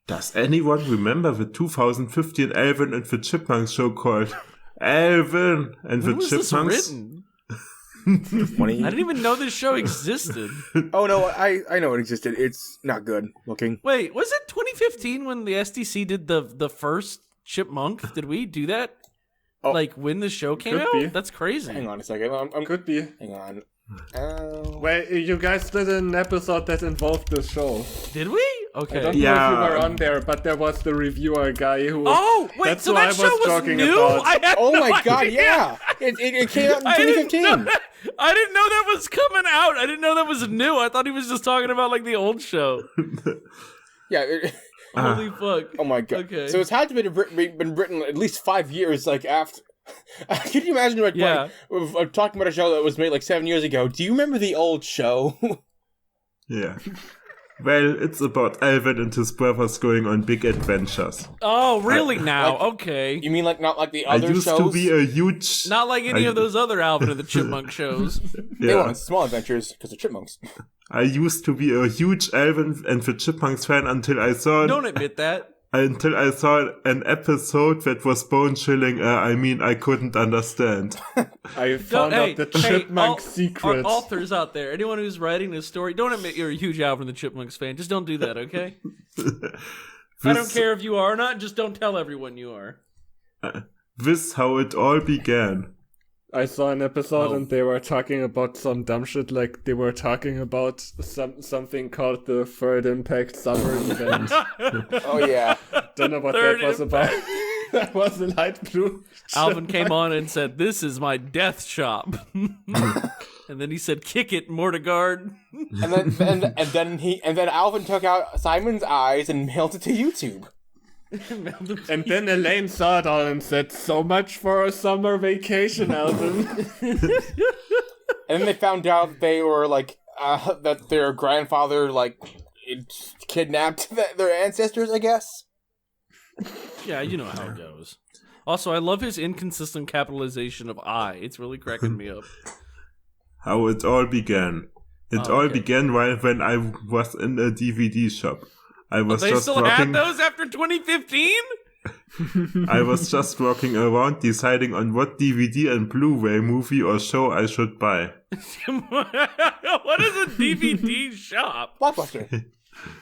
Does anyone remember the 2015 Alvin and the Chipmunks show called Alvin and the When was Chipmunks? this written? I didn't even know this show existed. Oh no, I know it existed. It's not good looking. Wait, was it 2015 when the SDC did the first Chipmunk? Did we do that? Oh. Like when the show came Could out? be. That's crazy. Hang on a second. Could be. Hang on. Wait, you guys did an episode that involved this show. Did we? Okay. I don't know if you were on there, but there was the reviewer guy who. Oh wait, that's so what that I show was talking new? about. I had Oh no my god, idea. yeah! It came out in I didn't 2015. know that was coming out. I didn't know that was new. I thought he was just talking about like the old show. Yeah. Holy fuck. Oh my god. Okay. So it's had to been written at least 5 years, like after. Can you imagine, like, talking about a show that was made like 7 years ago? Do you remember the old show? Yeah. Well, it's about Alvin and his brothers going on big adventures. Oh, really now? Okay. You mean like not like the I other used shows? to be a huge... Not like any of those other Alvin and the Chipmunk shows. They Yeah. wanted small adventures because they're chipmunks. I used to be a huge Alvin and the Chipmunks fan until I saw... Don't admit that. Until I saw an episode that was bone-chilling. I couldn't understand. I found out the chipmunk secret. Authors out there, anyone who's writing this story, don't admit you're a huge Alvin and the Chipmunks fan. Just don't do that, okay? I don't care if you are or not. Just don't tell everyone you are. This how it all began. I saw an episode and they were talking about some dumb shit, like they were talking about something called the Third Impact Summer Event. Oh yeah. Don't know what Third that was about. That was a light blue. Alvin came on and said, "This is my death shop." And then he said, "Kick it, Mordegard." and then Alvin took out Simon's eyes and mailed it to YouTube. And then Elaine saw it all and said, "So much for a summer vacation, Alvin." And then they found out that they were like that their grandfather like kidnapped their ancestors, I guess. Yeah, you know how it goes. Also, I love his inconsistent capitalization of I. It's really cracking me up. How it all began. It all began when I was in a DVD shop. I was They just still had those after 2015? I was just walking around deciding on what DVD and Blu-ray movie or show I should buy. What is a DVD shop? Blockbuster.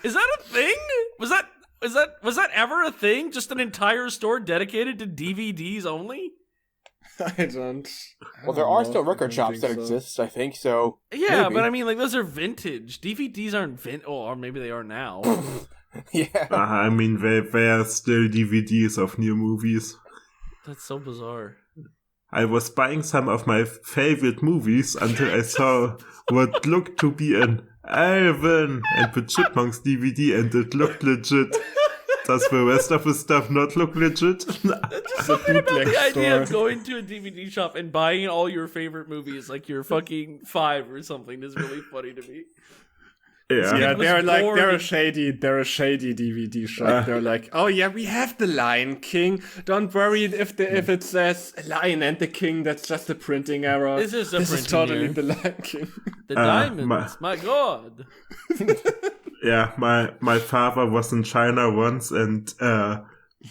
Is that a thing? Was that ever a thing? Just an entire store dedicated to DVDs only? I don't. Well, there are still record shops that exist, I think, so... Yeah, maybe. but I mean, like, those are vintage. DVDs aren't or maybe they are now. Yeah. I mean, they are still DVDs of new movies. That's so bizarre. I was buying some of my favorite movies until I saw what looked to be an Alvin and the Chipmunks DVD, and it looked legit. Does the rest of the stuff not look legit? Something about the idea of going to a DVD shop and buying all your favorite movies, like you're fucking 5 or something, is really funny to me. Yeah, they're a shady DVD shop. They're like, oh yeah, we have the Lion King. Don't worry if it says Lion and the King. That's just a printing error. This is totally error. the Lion King. The diamonds, my god. Yeah, my father was in China once, and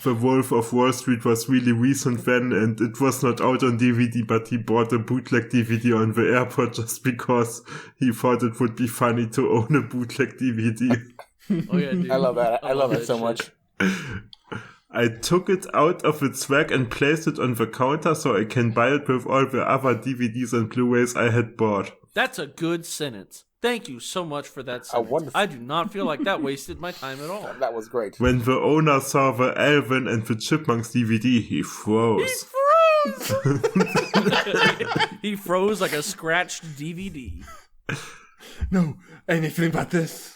The Wolf of Wall Street was really recent then, and it was not out on DVD, but he bought a bootleg DVD on the airport just because he thought it would be funny to own a bootleg DVD. Oh yeah, dude. I love that. I love it so much. I took it out of its rack and placed it on the counter so I can buy it with all the other DVDs and Blu-rays I had bought. That's a good sentence. Thank you so much for that sentence. Wonderful. I do not feel like that wasted my time at all. That was great. When the owner saw the Alvin and the Chipmunks DVD, he froze. He froze like a scratched DVD. No, anything but this.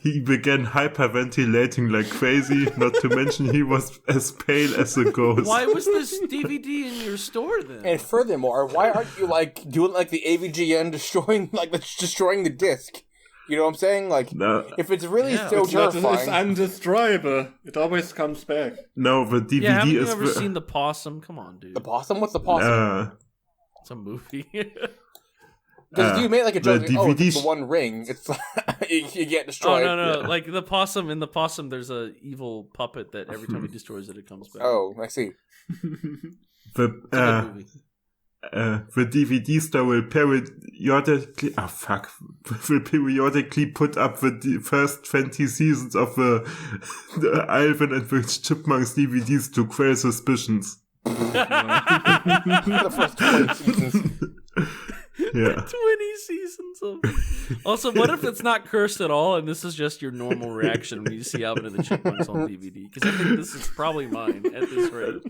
He began hyperventilating like crazy, not to mention he was as pale as a ghost. Why was this DVD in your store then? And furthermore, why aren't you like doing like the AVGN destroying the disc? You know what I'm saying? Like, No. if it's really so It's terrifying. undestroyable. It always comes back. No, the DVD Haven't you is... ever seen The Possum? Come on, dude. The possum? What's the possum? It's a movie. Because you made like a joke. the Like, DVD it's the One Ring. It's you get Oh, destroyed. no. Like, the possum, in The Possum, there's a evil puppet that every time he destroys it, it comes back. Oh, I see. It's a good movie. The DVD store will periodically put up the first 20 seasons of the Alvin and the Chipmunks DVDs to quell suspicions. The first 20 seasons. Yeah. 20 seasons of Also, what if it's not cursed at all, and this is just your normal reaction when you see Alvin and the Chipmunks on DVD? Because I think this is probably mine at this rate.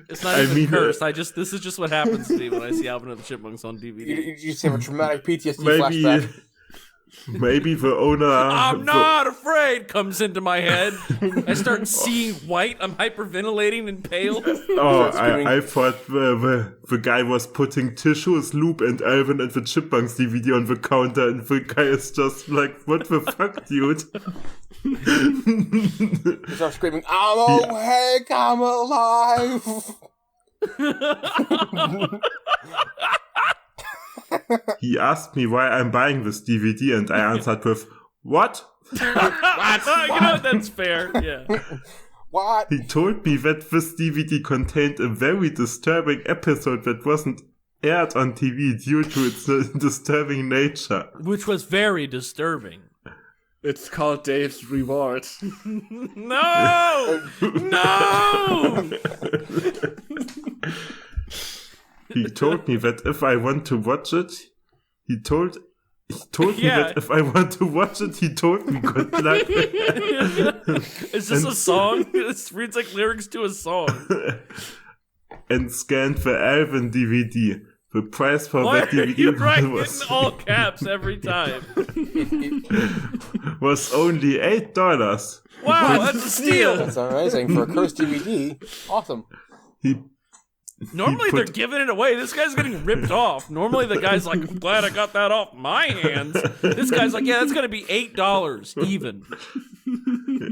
It's not even cursed. This is just what happens to me when I see Alvin and the Chipmunks on DVD. You just have a traumatic PTSD flashback. Maybe the owner... I'm not afraid comes into my head. I start seeing white. I'm hyperventilating and pale. Oh, I thought the guy was putting tissues, Loop, and Alvin and the Chipmunks DVD on the counter, and the guy is just like, what the fuck, dude? He starts screaming, I'm awake, I'm alive! He asked me why I'm buying this DVD, and I answered with, what? You know, that's fair, yeah. What? He told me that this DVD contained a very disturbing episode that wasn't aired on TV due to its disturbing nature. Which was very disturbing. It's called Dave's Reward. No! No! He told me that if I want to watch it, he told me that if I want to watch it, he told me good luck. Is this a song? This reads like lyrics to a song. And scanned the Alvin DVD. The price for Why that DVD you writing in all caps every time? was only $8. Wow, that's a steal. That's amazing. For a cursed DVD. Awesome. Normally they're giving it away. This guy's getting ripped off. Normally the guy's like, I'm glad I got that off my hands. This guy's like, yeah, that's going to be $8 even. Yeah.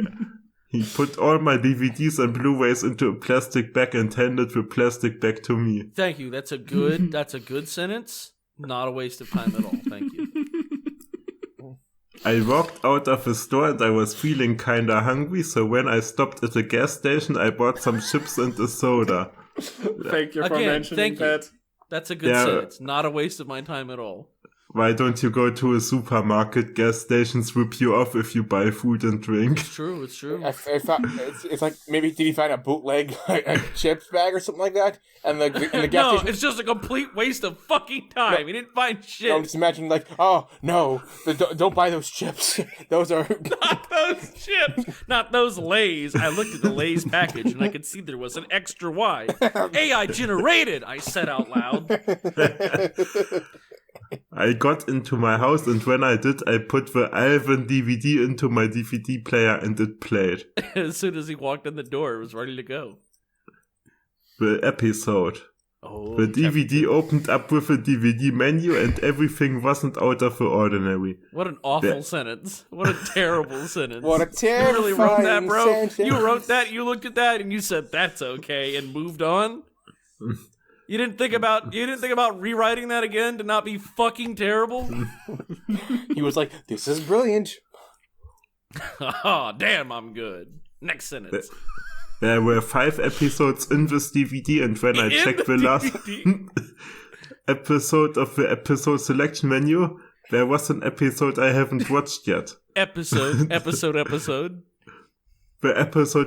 He put all my DVDs and Blu-rays into a plastic bag and handed the plastic bag to me. Thank you. That's a good sentence. Not a waste of time at all. Thank you. I walked out of the store and I was feeling kinda hungry, so when I stopped at the gas station, I bought some chips and a soda. Thank you for mentioning that. That's a good sentence. Not a waste of my time at all. Why don't you go to a supermarket? Gas stations rip you off if you buy food and drink. It's true. It's true. It's like, maybe did he find a bootleg chips bag or something like that? And the gas station... it's just a complete waste of fucking time. No. He didn't find shit. I'm just imagining like, oh no, don't buy those chips. Those are not those chips, not those Lays. I looked at the Lays package and I could see there was an extra Y. AI generated, I said out loud. I got into my house, and when I did, I put the Alvin DVD into my DVD player and it played. As soon as he walked in the door, it was ready to go. The episode. Oh, the DVD opened up with a DVD menu and everything wasn't out of the ordinary. What an awful sentence. What a terrible sentence. What a terrifying You really wrote that, bro? sentence. You wrote that, you looked at that, and you said, that's okay, and moved on? You didn't think about rewriting that again to not be fucking terrible? He was like, this is brilliant. Oh, damn, I'm good. Next sentence. There were 5 episodes in this DVD, and when I checked the last episode of the episode selection menu, there was an episode I haven't watched yet. Episode. The episode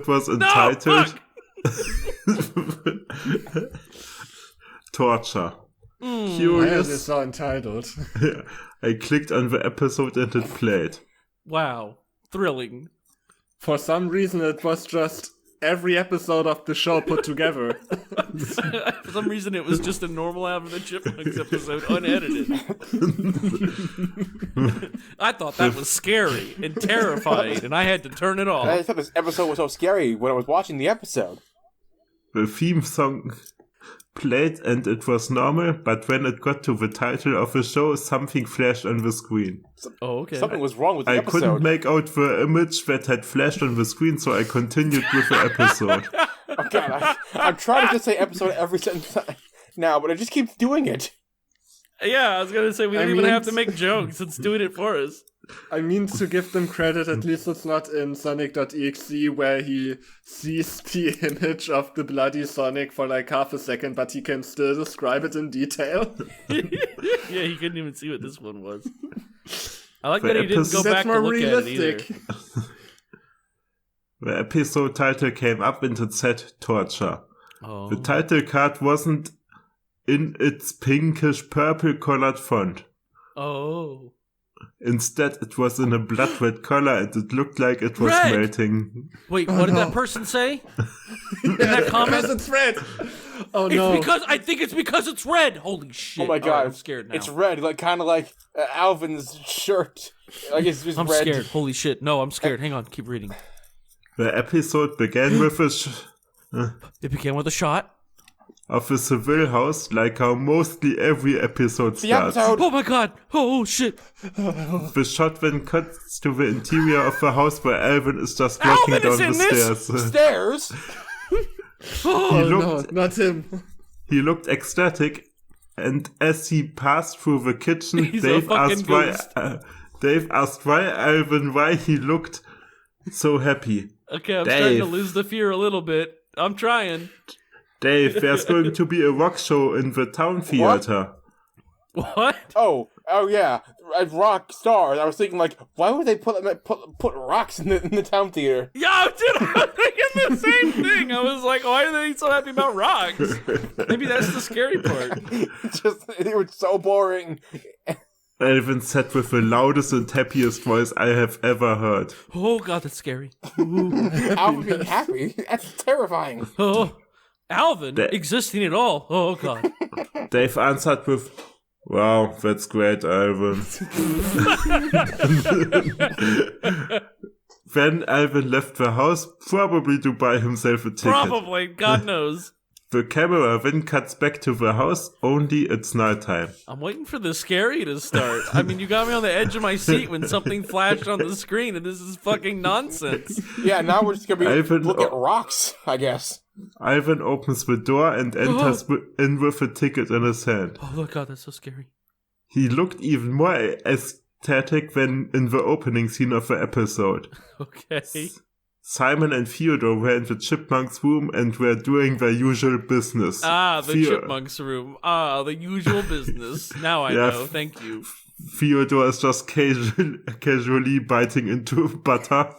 was entitled... Torture. Why is it so entitled? I clicked on the episode and it played. Wow. Thrilling. For some reason, it was just every episode of the show put together. For some reason, it was just a normal Alvin and the Chipmunks episode, unedited. I thought that was scary and terrifying, and I had to turn it off. I thought this episode was so scary when I was watching the episode. The theme song played and it was normal, but when it got to the title of the show, something flashed on the screen. Oh, okay. Something was wrong with the I episode. couldn't make out the image that had flashed on the screen, so I continued with the episode. Oh god, I'm trying to just say episode every sentence now, but it just keeps doing it. Yeah, I was gonna say we don't even have to make jokes. It's doing it for us. I mean, to give them credit, at least it's not in Sonic.exe where he sees the image of the bloody Sonic for like half a second, but he can still describe it in detail. Yeah, he couldn't even see what this one was. I like that he didn't go back to look realistic. at it either. The episode title came up and it said Torture. Oh. The title card wasn't in its pinkish purple colored font. Oh. Instead, it was in a blood red color and it looked like it was Red! melting. Wait, what did that person say? In that comment? Because it's red. Oh It's no. I think it's because it's red. Holy shit. Oh my god, I'm scared now. It's red, like kind of like Alvin's shirt. Like it's just I'm red. scared. Holy shit. No, I'm scared. Hang on, keep reading. The episode began with It began with a shot. of a Seville house, like how mostly every episode The starts. episode. Oh my god. Oh shit. The shot then cuts to the interior of the house where Alvin is just walking Alvin is down in the this? stairs. Stairs. Oh no, looked- not him. He looked ecstatic, and as he passed through the kitchen, He's a Dave fucking asked why Alvin why he looked so happy. Okay, I'm starting to Dave. lose the fear a little bit. I'm trying. Dave, there's going to be a rock show in the town theater. What? Oh yeah, as rock stars. I was thinking like, why would they put rocks in the town theater? Yeah, dude, I was thinking the same thing. I was like, why are they so happy about rocks? Maybe that's the scary part. Just it was so boring. Alvin said with the loudest and happiest voice I have ever heard. Oh god, that's scary. Alvin being happy. That's terrifying. Oh, Alvin That- existing at all. Oh god. Dave answered with, "Wow, that's great, Alvin." Then Alvin left the house, probably to buy himself a ticket. Probably. God knows. The camera then cuts back to the house, only it's nighttime. I'm waiting for the scary to start. I mean, you got me on the edge of my seat when something flashed on the screen, and this is fucking nonsense. Yeah, now we're just gonna be Alvin- look at rocks, I guess. Ivan opens the door and enters in with a ticket in his hand. Oh god, that's so scary. He looked even more ecstatic than in the opening scene of the episode. Okay. Simon and Theodore were in the Chipmunks room and were doing their usual business. Ah, the Theo- Chipmunks room. Ah, the usual business. Now I Yeah. know. Thank you. Theodore is just casually biting into butter.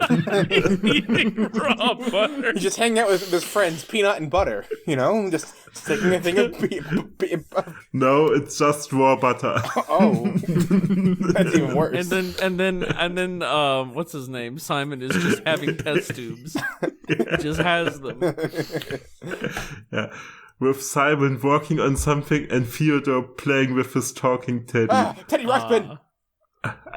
Eating raw butter. He's just hanging out with his friends, Peanut and Butter. You know, just taking a thing of No, it's just raw butter. oh, that's even worse. And then what's his name? Simon is just having test tubes. He just has them. Yeah. With Simon working on something and Theodore playing with his talking teddy. Teddy Ruxpin.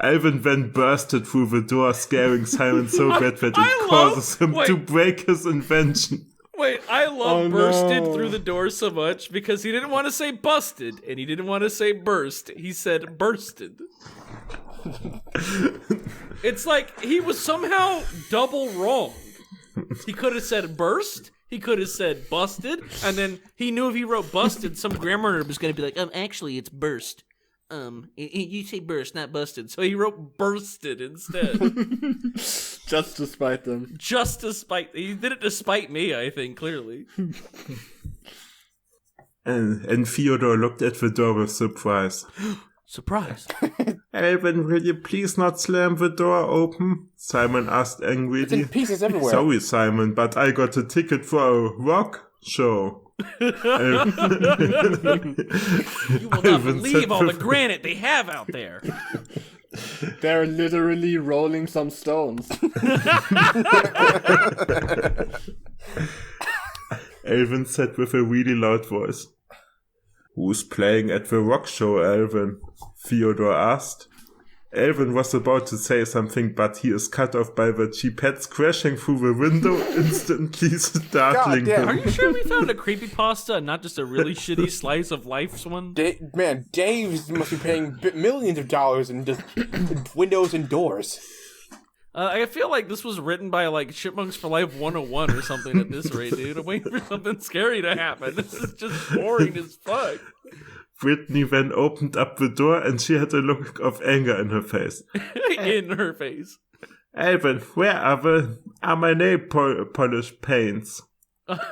Alvin then bursted through the door, scaring Simon so bad that I it love- causes him wait. to break his invention. Wait, I love Oh, bursted no. through the door so much because he didn't want to say busted and he didn't want to say burst. He said bursted. It's like he was somehow double wrong. He could have said burst. He could have said busted, and then he knew if he wrote busted, some grammar nerd was going to be like, actually, it's burst. You say burst, not busted. So he wrote bursted instead. Just to spite them. Just to spite. He did it to spite me, I think, clearly. And Theodore looked at the door with surprise. Surprised. Alvin, will you please not slam the door open? Simon asked It's in angrily. pieces everywhere. Sorry, Simon, but I got a ticket for a rock show. You will not Alvin said believe all the with- granite they have out there. They're literally rolling some stones. Alvin said with a really loud voice. Who's playing at the rock show, Alvin? Theodore asked. Alvin was about to say something, but he is cut off by the Chipettes crashing through the window, instantly startling damn. Are him. you sure we found a creepypasta and not just a really shitty slice of life's one? Man, Dave must be paying millions of dollars in just windows and doors. I feel like this was written by like Chipmunks for Life 101 or something at this rate, dude. I'm waiting for something scary to happen. This is just boring as fuck. Brittany then opened up the door and she had a look of anger in her face. In her face. Alvin, where are my nail polish paints?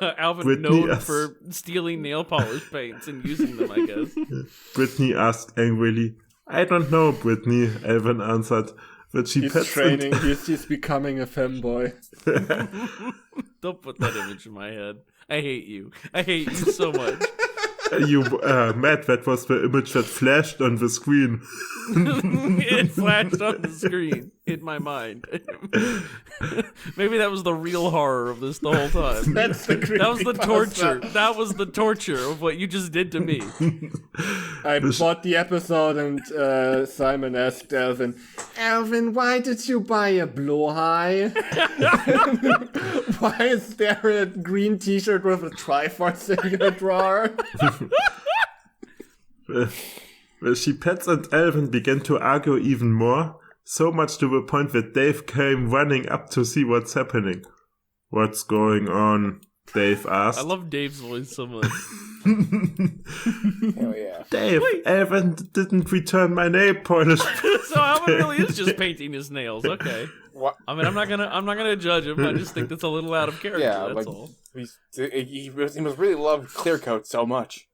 Alvin Brittany known asked- for stealing nail polish paints and using them, I guess. Brittany asked angrily. I don't know, Brittany, Alvin answered. The He's Chipettes training. He's becoming a femboy. Don't put that image in my head. I hate you. I hate you so much. Matt, that was the image that flashed on the screen. It flashed on the screen in my mind. Maybe that was the real horror of this the whole time. That's the That was the creepypasta. torture. That was the torture of what you just did to me. I bought the episode and Simon asked Alvin, why did you buy a blowhigh? Why is there a green t-shirt with a Triforce in your drawer? She Pets and Alvin began to argue even more, so much to the point that Dave came running up to see what's happening. What's going on? Dave asked. I love Dave's voice so much. Oh yeah. Dave, Alvin didn't return my nail polish. So Alvin really is just painting his nails. Okay. What? I mean, I'm not gonna judge him. I just think that's a little out of character. Yeah, that's like all. he must really love clear coat so much.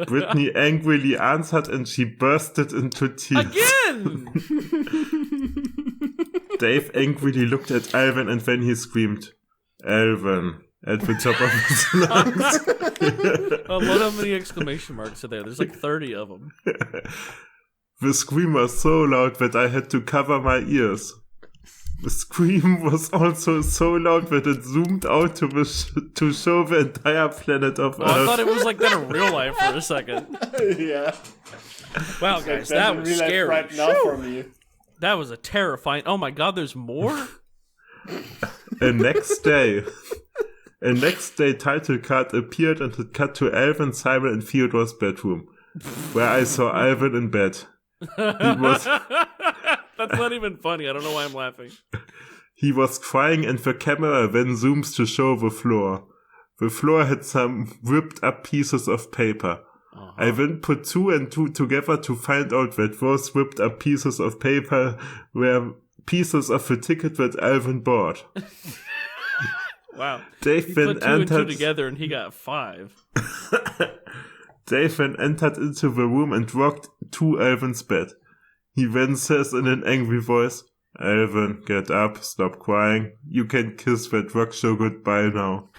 Brittany angrily answered and she bursted into tears. Again. Dave angrily looked at Alvin and then he screamed, Alvin, at the top of his lungs. Oh, look how many exclamation marks are there. There's like 30 of them. The scream was so loud that I had to cover my ears. The scream was also so loud that it zoomed out to show the entire planet of Oh, I Earth. thought it was like that in real life for a second. Yeah. Wow, guys, that was real life scary. right now for me. That was a terrifying. Oh my god, there's more? A next day, title card appeared and it cut to Alvin, Simon, and Theodore's bedroom, where I saw Alvin in bed. That's not even funny. I don't know why I'm laughing. He was crying and the camera then zooms to show the floor. The floor had some ripped up pieces of paper. I then put 2 and 2 together to find out that those ripped up pieces of paper were pieces of the ticket that Alvin bought. Wow. Dave He then put 2 and 2 entered. together and he got 5. Dave then entered into the room and walked to Alvin's bed. He then says in an angry voice, Alvin, get up, stop crying. You can kiss that rock show goodbye now.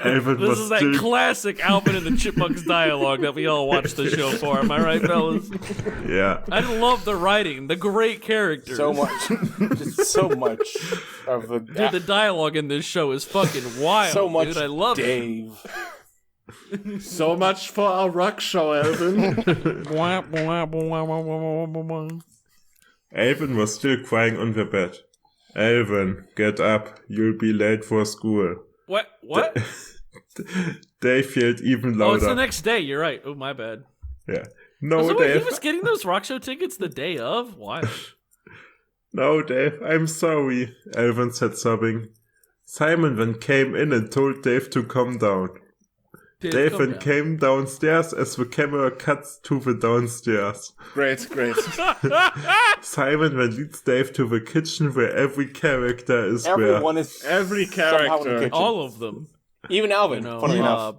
Alvin This was is that still... classic Alvin and the Chipmunks dialogue that we all watch the show for. Am I right, fellas? Yeah. I love the writing, the great characters. So much, just so much of the Dude, the dialogue in this show is fucking wild. so much. Dude, I love it. Dave. So much for our rock show, Alvin. Alvin was still crying on the bed. Alvin, get up. You'll be late for school. What? Dave yelled even Oh, it's louder. the next day. You're right. Oh, my bad. Yeah. No, So wait, Dave. he was getting those rock show tickets the day of? Why? No, Dave, I'm sorry, Alvin said, sobbing. Simon then came in and told Dave to calm down. Dave then came downstairs as the camera cuts to the downstairs. Great. Simon then leads Dave to the kitchen where every character is Everyone there. is Every somehow in the character. kitchen. All of them. Even Alvin. You know, Funny enough.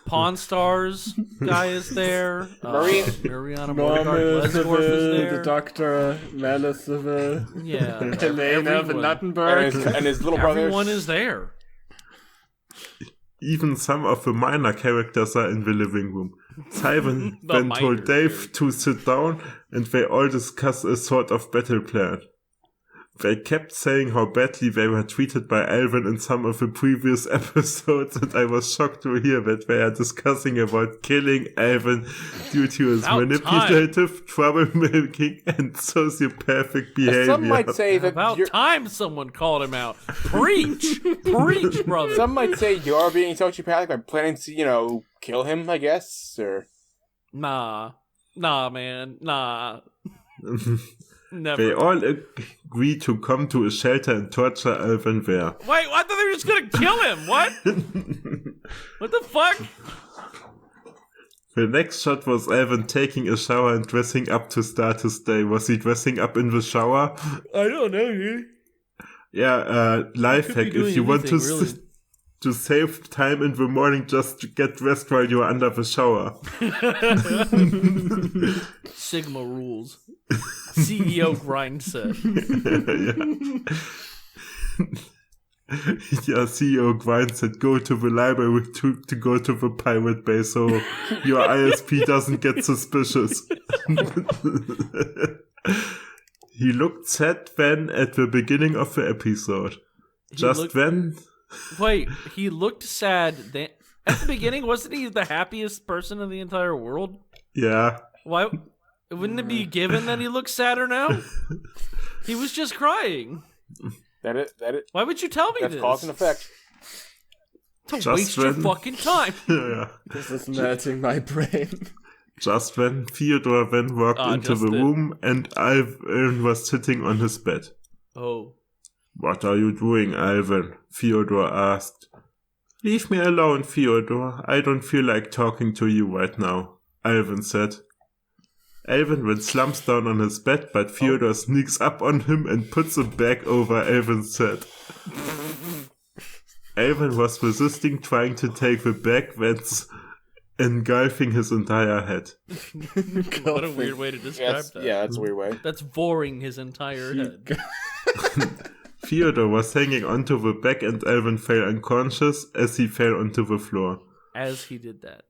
Pawn Stars guy is there. Mariana Mordegard, Normal Glesgorv Civil, is the there. doctor, Malice Civil, Yeah. Helena, the everyone. Nuttenberg. And his little brother. Everyone is there. Even some of the minor characters are in the living room. Simon The then minor told Dave characters. to sit down and they all discuss a sort of battle plan. They kept saying how badly they were treated by Alvin in some of the previous episodes, and I was shocked to hear that they are discussing about killing Alvin due to his About manipulative, troublemaking, and sociopathic behavior. Some might say that About you're, time someone called him out. Preach, brother. some might say you're being sociopathic by planning to, kill him, I guess, or Nah, man, nah. Never. They all agree to come to a shelter and torture Alvin there. Wait, I thought they were just gonna kill him. What? What the fuck? The next shot was Alvin taking a shower and dressing up to start his day. Was he dressing up in the shower? I don't know, dude. Yeah, life Could be hack. doing If you want to anything, really. to save time in the morning, just get dressed while you're under the shower. Sigma rules. CEO grind set. Yeah. Your CEO Gwyn said go to the library to go to the pirate bay so your ISP doesn't get suspicious. He looked sad then at the beginning of the episode. Wait, he looked sad then? At the beginning, wasn't he the happiest person in the entire world? Yeah. Why? Wouldn't it be given that he looks sadder now? He was just crying. That it. Why would you tell me That's this? cause and effect. To waste your fucking time. Yeah. This is melting my brain. Just when Theodore then walked into the room and Alvin was sitting on his bed. Oh. What are you doing, Alvin? Theodore asked. Leave me alone, Theodore. I don't feel like talking to you right now, Alvin said. Alvin then slumps down on his bed, but Theodore sneaks up on him and puts a bag over Alvin's head. Alvin was resisting trying to take the bag that's engulfing his entire head. What a weird way to describe that. Yeah, that's a weird way. That's voring his entire head. Theodore was hanging onto the bag and Alvin fell unconscious as he fell onto the floor. As he did that.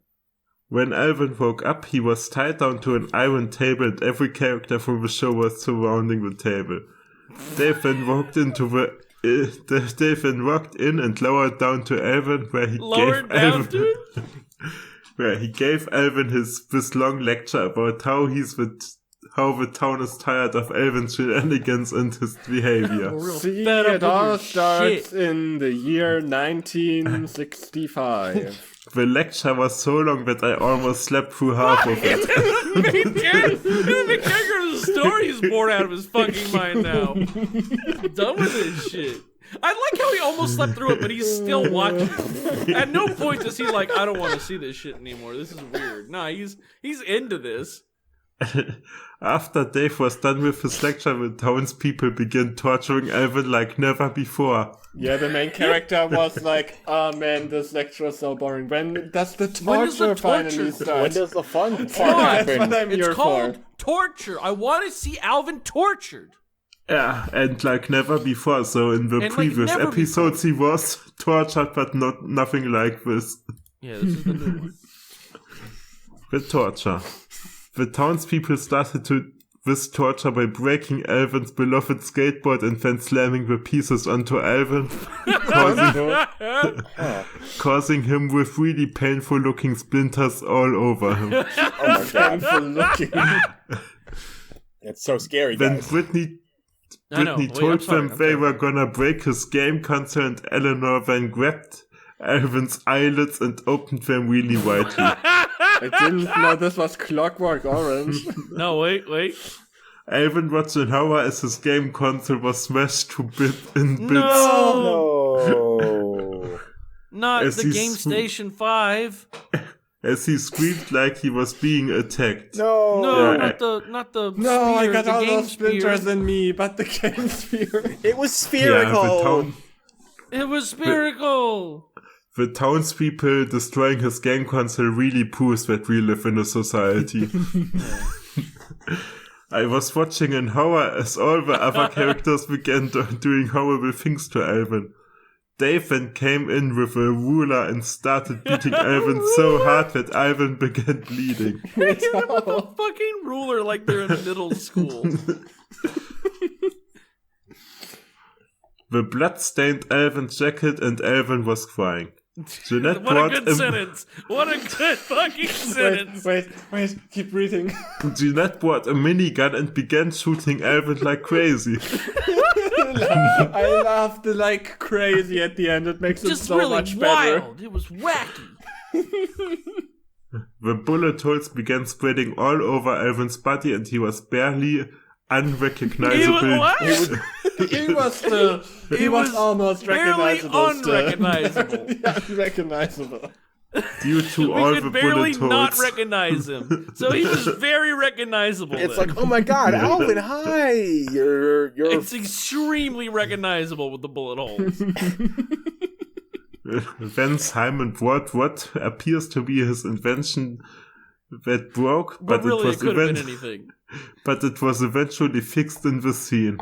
When Alvin woke up, he was tied down to an iron table and every character from the show was surrounding the table. Dave then walked in and lowered down to Alvin where he gave Alvin this long lecture about how the town is tired of Alvin's shenanigans and his behavior. See, it all starts in the year 1965. The lecture was so long that I almost slept through half of it. The character of the story is bored out of his fucking mind now. I'm done with this shit. I like how he almost slept through it, but he's still watching. At no point does he like, I don't want to see this shit anymore. This is weird. Nah, he's into this. After Dave was done with his lecture, the townspeople began torturing Alvin like never before. Yeah, the main character was like, oh man, this lecture is so boring. When does the torture finally start? When does the fun part That's happen? what I'm It's here called for. torture. I want to see Alvin tortured. Yeah, and like never before. So in the previous episodes, he was tortured, but nothing like this. Yeah, this is the new one. The torture. The townspeople started this torture by breaking Alvin's beloved skateboard and then slamming the pieces onto Alvin, causing him with really painful-looking splinters all over him. Oh my god. Painful looking. It's so scary, When guys. Brittany I know. Wait, told I'm sorry, them they were gonna break his game console, and Eleanor then grabbed Alvin's eyelids and opened them really widely. I didn't know this was Clockwork Orange. No, wait. Alvin watched in horror as his game console was smashed to bits. No. Not As the he's- Game Station 5. As he screamed like he was being attacked. No. No, Yeah, not the No, spear, I got the all game those splinters spear. in me, but the game sphere. It was Yeah, spherical. It was spherical. the townspeople destroying his game console really proves that we live in a society. I was watching in horror as all the other characters began doing horrible things to Alvin. Dave then came in with a ruler and started beating Alvin so hard that Alvin began bleeding. With a fucking ruler like they're in middle school. The blood stained Alvin's jacket and Alvin was crying. Jeanette What a brought good sentence. What a good fucking sentence. Wait, keep reading. Jeanette brought a minigun and began shooting Alvin like crazy. I laughed like crazy at the end. It makes it Just so really much better. wild. It was wacky. The bullet holes began spreading all over Alvin's body and he was barely unrecognizable. What? He was almost barely recognizable. still. unrecognizable. Yeah, recognizable. Due to all We the could barely bullet not holes. recognize him. So he was very recognizable. It's then. like, oh my god, Alvin, hi. You're It's extremely recognizable with the bullet holes. Then Simon brought what appears to be his invention that broke, But really, it it could have been was anything. but it was eventually fixed in the scene.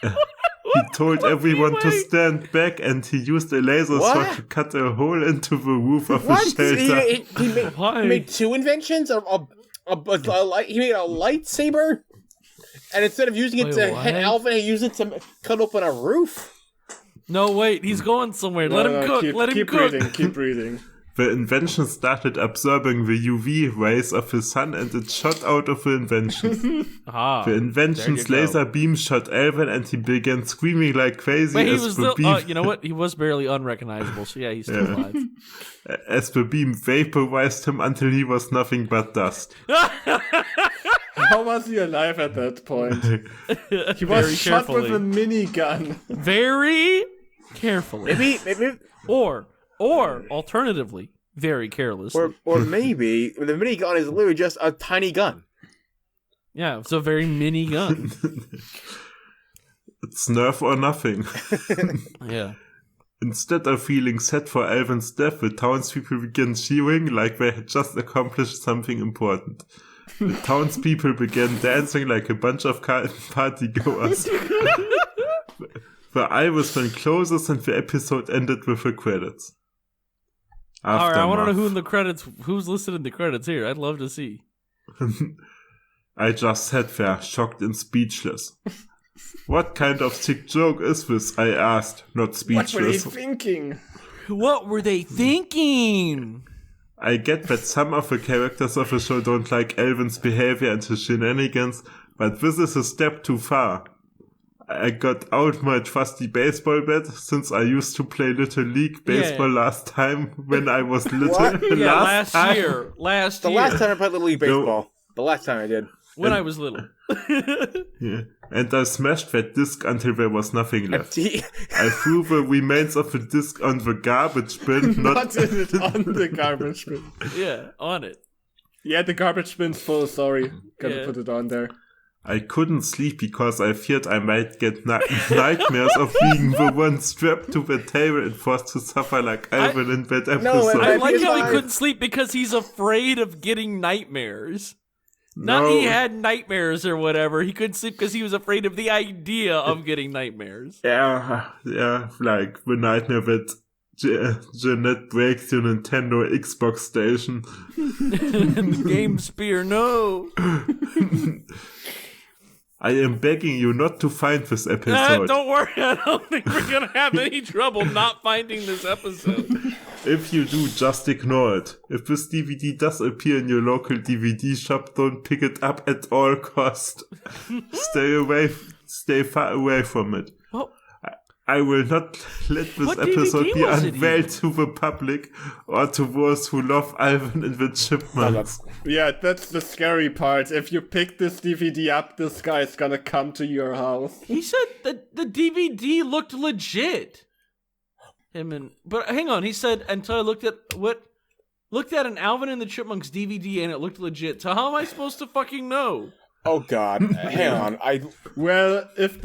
What told everyone to stand back, and he used a laser sword to cut a hole into the roof of the shelter. He made two inventions? He made a lightsaber? And instead of using it to hit Alvin, he used it to cut open a roof? No, wait, he's going somewhere. Let him cook. Let him cook. Keep reading. The invention started absorbing the UV rays of the sun, and it shot out of the invention. The invention's laser beam shot Alvin, and he began screaming like crazy. Wait, he was still, you know what? He was barely unrecognizable, so yeah, he's still alive. As the beam vaporized him until he was nothing but dust. How was he alive at that point? He was shot with a minigun. Very carefully. Maybe. Or alternatively, very carelessly. Or maybe the minigun is literally just a tiny gun. Yeah, it's a very mini gun. It's nerf or nothing. Yeah. Instead of feeling sad for Alvin's death, the townspeople began cheering like they had just accomplished something important. The townspeople began dancing like a bunch of partygoers. The iris went closest, and the episode ended with the credits. Alright, I want to know who's listed in the credits here. I'd love to see. I just sat there, shocked and speechless. What kind of sick joke is this? I asked, not speechless. What were they thinking? What were they thinking? I get that some of the characters of the show don't like Alvin's behavior and his shenanigans, but this is a step too far. I got out my trusty baseball bat, since I used to play Little League Baseball last time when I was little. Last year. The last time I played Little League Baseball. No. The last time I did. When I was little. Yeah. And I smashed that disc until there was nothing left. I threw the remains of the disc on the garbage bin. Not in it, on the garbage bin. Yeah, on it. Yeah, the garbage bin's full, sorry. Gotta put it on there. I couldn't sleep because I feared I might get nightmares of being the one strapped to the table and forced to suffer like Alvin in that episode. I like how he couldn't sleep because he's afraid of getting nightmares. Not he had nightmares or whatever. He couldn't sleep because he was afraid of the idea of getting nightmares. Yeah, like the nightmare that Jeanette breaks your Nintendo Xbox station. Game Spear, no. I am begging you not to find this episode. Don't worry, I don't think we're going to have any trouble not finding this episode. If you do, just ignore it. If this DVD does appear in your local DVD shop, don't pick it up at all cost. Stay far away from it. Well, I will not let this episode be unveiled to the public or to those who love Alvin and the Chipmunks. Yeah, that's the scary part. If you pick this DVD up, this guy's gonna come to your house. He said that the DVD looked legit. But hang on, he said until I looked at an Alvin and the Chipmunks DVD and it looked legit. So how am I supposed to fucking know? Oh God, hang on. If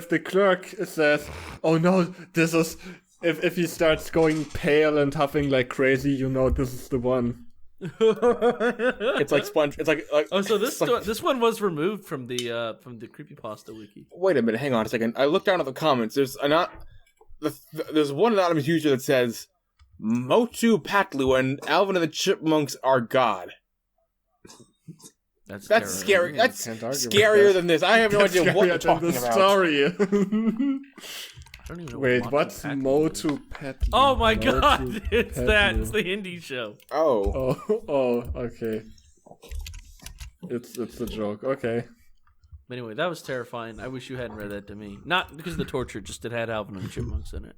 the clerk says, "Oh no, this is," if he starts going pale and huffing like crazy, you know this is the one. It's like Sponge. It's like so this one was removed from the Creepypasta wiki. Wait a minute, hang on a second. I looked down at the comments. There's one anonymous user that says Motu Patlu and Alvin and the Chipmunks are God. That's scary. That's scarier than this. I have no idea what you're talking about. Story. I don't even know. Wait, what's Motu Patlu? Oh my God! It's that. It's the Hindi show. Oh, okay. It's a joke. Okay. But anyway, that was terrifying. I wish you hadn't read that to me. Not because of the torture, just it had Alvin and the Chipmunks in it.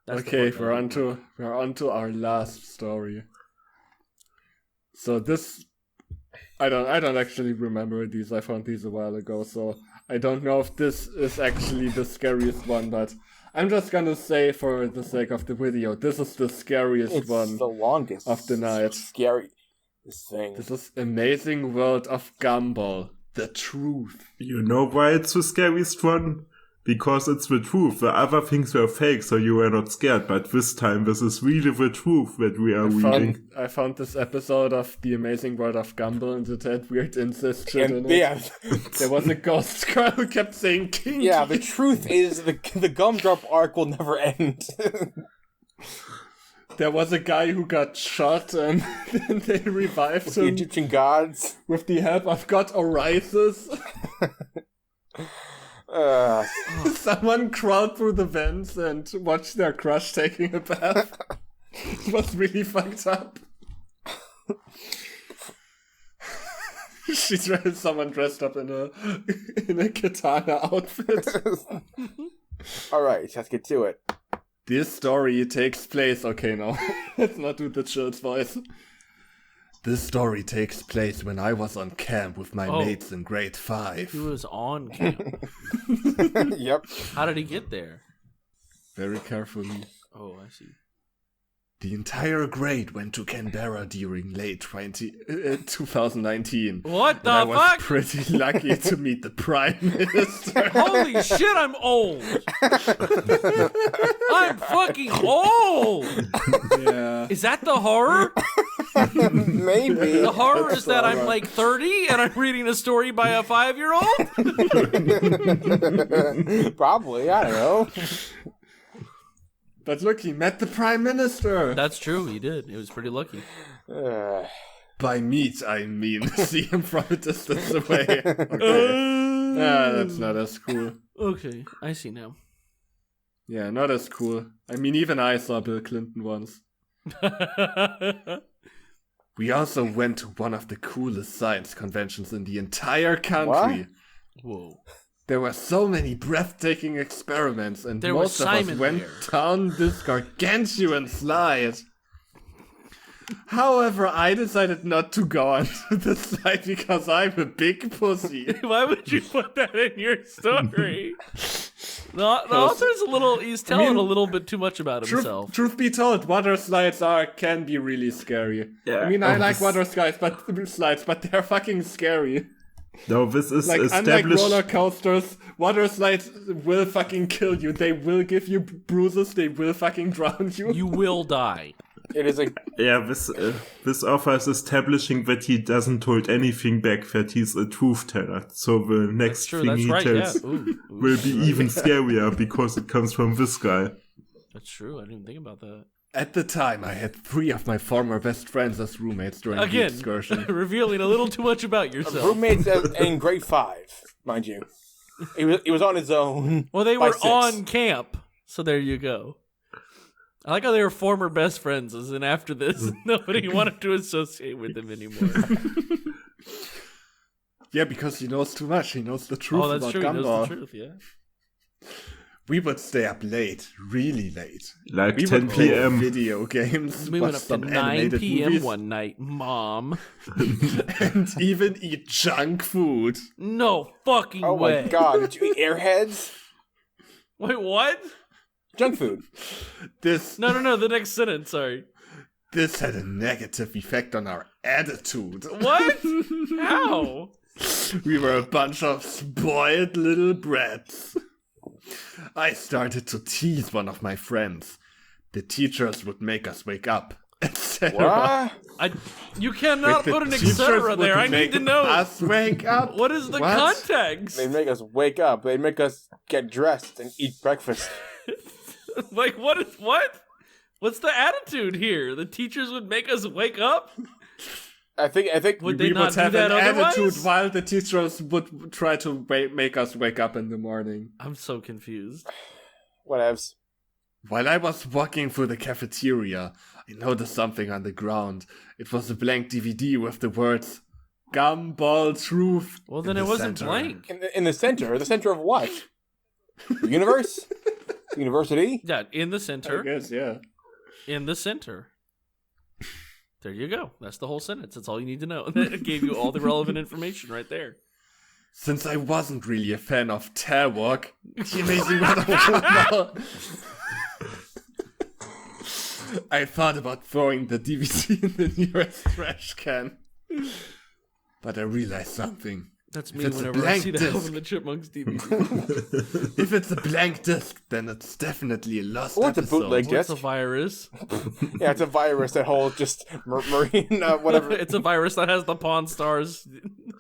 Okay, we're on to our last story. So this, I don't actually remember these. I found these a while ago, so I don't know if this is actually the scariest one, but I'm just gonna say for the sake of the video, this is the scariest one. It's the longest of the night. Scary. This is Amazing World of Gumball. The truth. You know why it's the scariest one? because it's the truth. The other things were fake, so you were not scared. But this time, this is really the truth that we are reading. I found this episode of The Amazing World of Gumball, and it had weird incest shit in it. Yeah. There was a ghost girl who kept saying "king." Yeah, the truth is the gumdrop arc will never end. There was a guy who got shot, and then they revived The him Egyptian gods. with the help of God Orisis. Someone crawled through the vents and watched their crush taking a bath. It was really fucked up. Someone dressed up in a katana outfit. Alright, let's get to it. This story takes place... Okay, no. Let's not do the Chill's voice. This story takes place when I was on camp with my mates in grade 5. He was on camp. Yep. How did he get there? Very carefully. Oh, I see. The entire grade went to Canberra during late 2019. What the I was fuck? pretty lucky to meet the Prime Minister. Holy shit, I'm old! I'm fucking old! Yeah. Is that the horror? Maybe. The horror is that I'm like 30 and I'm reading a story by a 5-year-old? Probably, I don't know. But look, he met the Prime Minister. That's true, he did. He was pretty lucky. By meet, I mean see him from a distance away. Okay. That's not as cool. Okay, I see now. Yeah, not as cool. I mean, even I saw Bill Clinton once. We also went to one of the coolest science conventions in the entire country. What? Whoa. There were so many breathtaking experiments, and There most was of us Simon went there. down this gargantuan slide. However, I decided not to go onto the slide because I'm a big pussy. Why would you put that in your story? The author's he's telling a little bit too much about himself. Truth be told, water slides can be really scary. Yeah. I mean, I like water slides, but they're fucking scary. No, this is Like, unlike established. roller coasters, water slides will fucking kill you. They will give you bruises. They will fucking drown you. You will die. It is a... Yeah, this author is establishing that he doesn't hold anything back, that he's a truth teller. So the That's next true, thing that's he right, yeah. tells Ooh, will be even scarier because it comes from this guy. That's true, I didn't even think about that. At the time, I had 3 of my former best friends as roommates during the Again, excursion. revealing a little too much about yourself. roommates in grade 5, mind you. He was on his own. Well, they by were 6. on camp, so there you go. I like how they were former best friends, as in after this, nobody wanted to associate with them anymore. Yeah, because he knows too much. He knows the truth Oh, that's about true. He knows Gumball. the truth, yeah. We would stay up late, really late. Like We 10 would play p.m. video games, We watch went up to some 9 animated p.m. movies, one night, Mom. and even eat junk food. No fucking Oh way. my god, did you eat Airheads? Wait, what? Junk food. This No, the next sentence, sorry. This had a negative effect on our attitude. What? How? We were a bunch of spoiled little brats. I started to tease one of my friends. The teachers would make us wake up, etc. What? You cannot The put an teachers etc. there. would I need make to know. us wake up. What is the What? context? They'd make us wake up. They'd make us get dressed and eat breakfast. Like, what? What's the attitude here? The teachers would make us wake up? I think Would they We not would do have that an otherwise? attitude while the teachers would try to make us wake up in the morning. I'm so confused. whatevs. While I was walking through the cafeteria, I noticed something on the ground. It was a blank DVD with the words Gumball Truth. Well, then in it the wasn't center. blank. In the center. The center of what? The universe? University? Yeah, in the I center. guess, yeah. In the center. There you go. That's the whole sentence. That's all you need to know. That gave you all the relevant information right there. Since I wasn't really a fan of Terwalk, the amazing World of Gumball, I thought about throwing the DVD in the nearest trash can. But I realized something. That's me it's a whenever I blank see the disc. Alvin and the Chipmunks DVD. If it's a blank disc, then it's definitely a lost Or it's a episode. bootleg What's disc. a virus? Yeah, it's a virus that holds just Mereana, whatever. It's a virus that has the Pawn Stars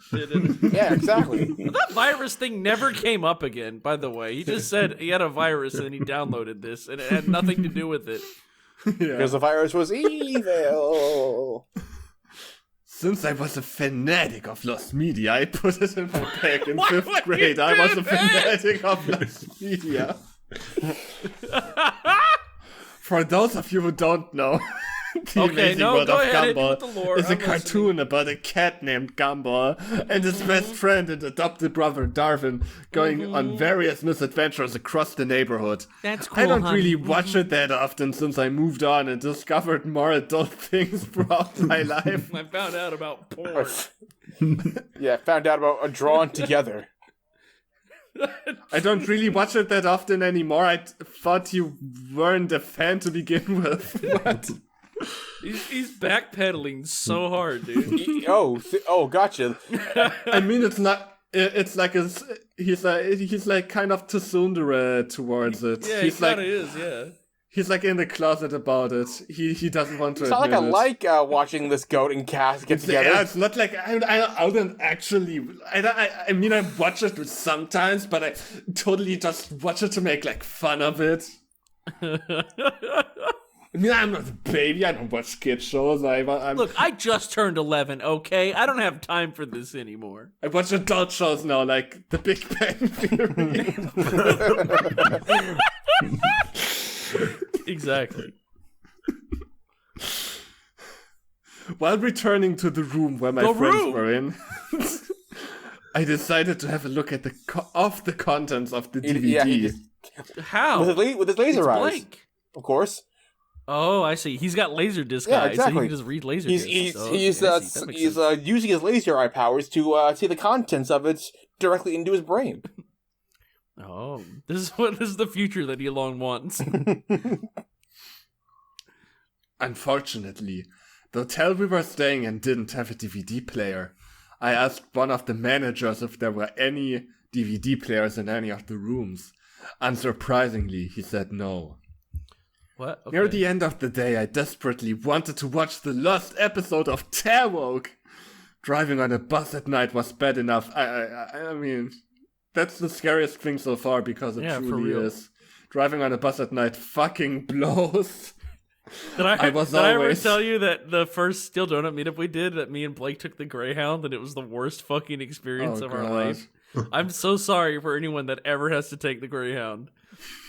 shit in it. Yeah, exactly. But that virus thing never came up again, by the way. He just said he had a virus and he downloaded this, and it had nothing to do with it. Because the virus was evil. Since I was a fanatic of lost media, I put it in my bag in 5th would grade. you I do was a that? fanatic of lost media. For those of you who don't know, The Okay, Amazing no, World go of ahead, hit me Gumball with the lore, is a I'm cartoon about a cat named Gumball and his best friend and adopted brother Darwin going on various misadventures across the neighborhood. That's I cool, don't honey. really watch it that often since I moved on and discovered more adult things throughout my life. I found out about porn. Yeah, found out about a Drawn Together. I don't really watch it that often anymore. I thought you weren't a fan to begin with. What? He's backpedaling so hard, dude. Gotcha. I mean, it's not. It's like he's like kind of tsundere towards it. Yeah, he's he kind like of is, yeah. he's like in the closet about it. He doesn't want to. It's not like admit I it. like watching this goat and Cass get together. Yeah, it's not like I don't actually. I mean, I watch it sometimes, but I totally just watch it to make like fun of it. I mean, I'm not a baby. I don't watch kid shows. I'm Look, I just turned 11, okay? I don't have time for this anymore. I watch adult shows now, like The Big Bang Theory. Exactly. While returning to the room where my The friends room! were in, I decided to have a look at the contents of the DVD. Yeah, he just, How? with his laser It's eyes, blank. of course. Oh, I see. He's got Laserdisc Yeah, eyes, exactly. so he can just read Laserdisc. He's Oh, okay, I see. That makes sense. using his laser eye powers to see the contents of it directly into his brain. Oh, this is the future that Elon wants. Unfortunately, the hotel we were staying in didn't have a DVD player. I asked one of the managers if there were any DVD players in any of the rooms. Unsurprisingly, he said no. What? Near Okay. the end of the day, I desperately wanted to watch the lost episode of Terwoke. Driving on a bus at night was bad enough. I mean, that's the scariest thing so far because it Yeah, for truly real. is. Driving on a bus at night fucking blows. Did I ever always- tell you that the first Steel Donut meetup we did, that me and Blake took the Greyhound, and it was the worst fucking experience Oh, of our God. life? I'm so sorry for anyone that ever has to take the Greyhound.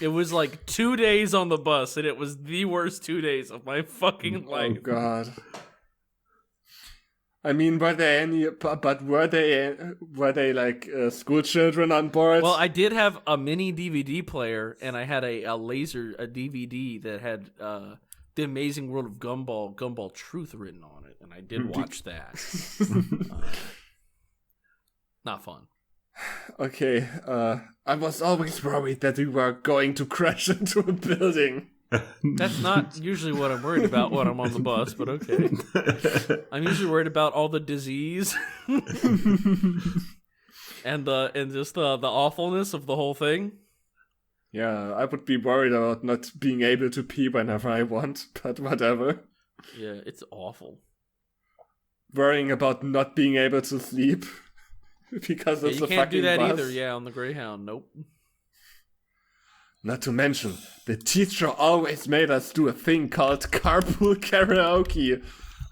It was like 2 days on the bus, and it was the worst 2 days of my fucking Oh life. god. I mean, were there any? But were they like school children on board? Well, I did have a mini DVD player, and I had a DVD that had The Amazing World of Gumball Truth written on it, and I did watch that. Not fun. Okay, I was always worried that we were going to crash into a building. That's not usually what I'm worried about when I'm on the bus, but okay. I'm usually worried about all the disease and just the awfulness of the whole thing. Yeah, I would be worried about not being able to pee whenever I want, but whatever. Yeah, it's awful. Worrying about not being able to sleep because Yeah, it's you a can't fucking do that bus. either. Yeah, on the Greyhound, nope. Not to mention, the teacher always made us do a thing called carpool karaoke,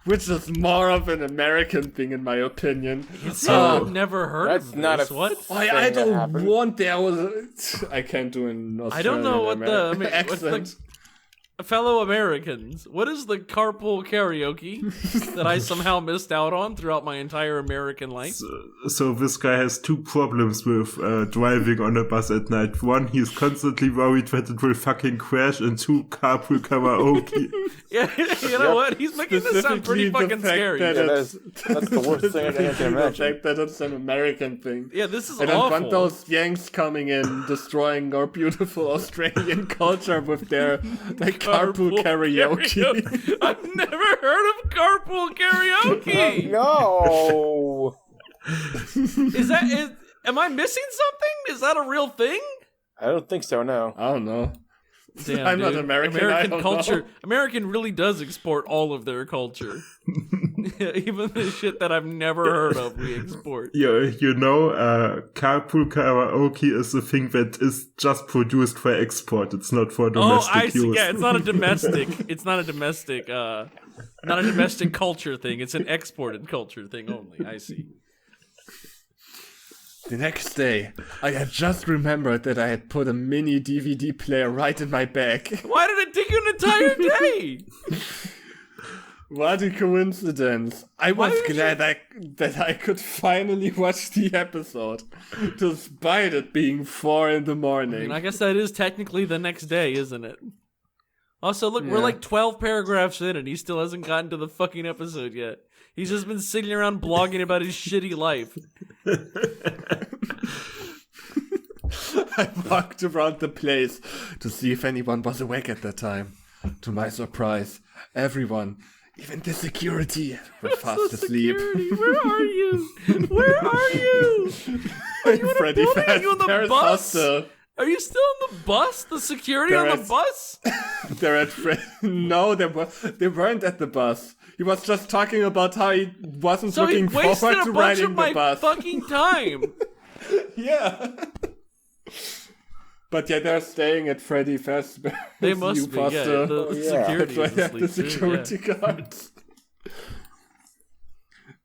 which is more of an American thing in my opinion. I've never heard That's of not this. a What? I that don't happened. want there was. I can't do an Australian I don't know what the accent. fellow Americans. What is the carpool karaoke that I somehow missed out on throughout my entire American life? So this guy has two problems with driving on a bus at night. One, he's constantly worried that it will fucking crash, and two, carpool karaoke. Yeah, you know what? He's making this sound pretty Specifically the fucking fact scary. that Yeah, it's- that's the worst thing I can specifically the imagine. fact that it's an American thing. Yeah, this is I don't awful. want those Yanks coming in, destroying our beautiful Australian culture with their like carpool karaoke. I've never heard of carpool karaoke. No. Am I missing something? Is that a real thing? I don't think so, no. I don't know. Damn, I'm not dude. American, I American don't culture. know. American really does export all of their culture. Even the shit that I've never heard of, we export. You know, carpool karaoke is a thing that is just produced for export. It's not for domestic I see. use. Yeah, it's not a domestic. It's not a domestic. Not a domestic culture thing. It's an exported culture thing only. I see. The next day, I had just remembered that I had put a mini DVD player right in my bag. Why did it take you an entire day? What a coincidence. I was glad that I could finally watch the episode, despite it being 4 a.m. I mean, I guess that is technically the next day, isn't it? Also, look, we're like 12 paragraphs in and he still hasn't gotten to the fucking episode yet. He's just been sitting around blogging about his shitty life. I walked around the place to see if anyone was awake at that time. To my surprise, everyone, even the security, were fast asleep. Where are you? Where are you? Are you in a building? Are you on the bus? Are you still on the bus? The security on the bus? They're at No, they weren't at the bus. He was just talking about how he wasn't looking forward to riding the bus. Fucking time. Yeah. But yeah, they're staying at Freddy Fazbear's. They must be, yeah. The security That's why the security guards.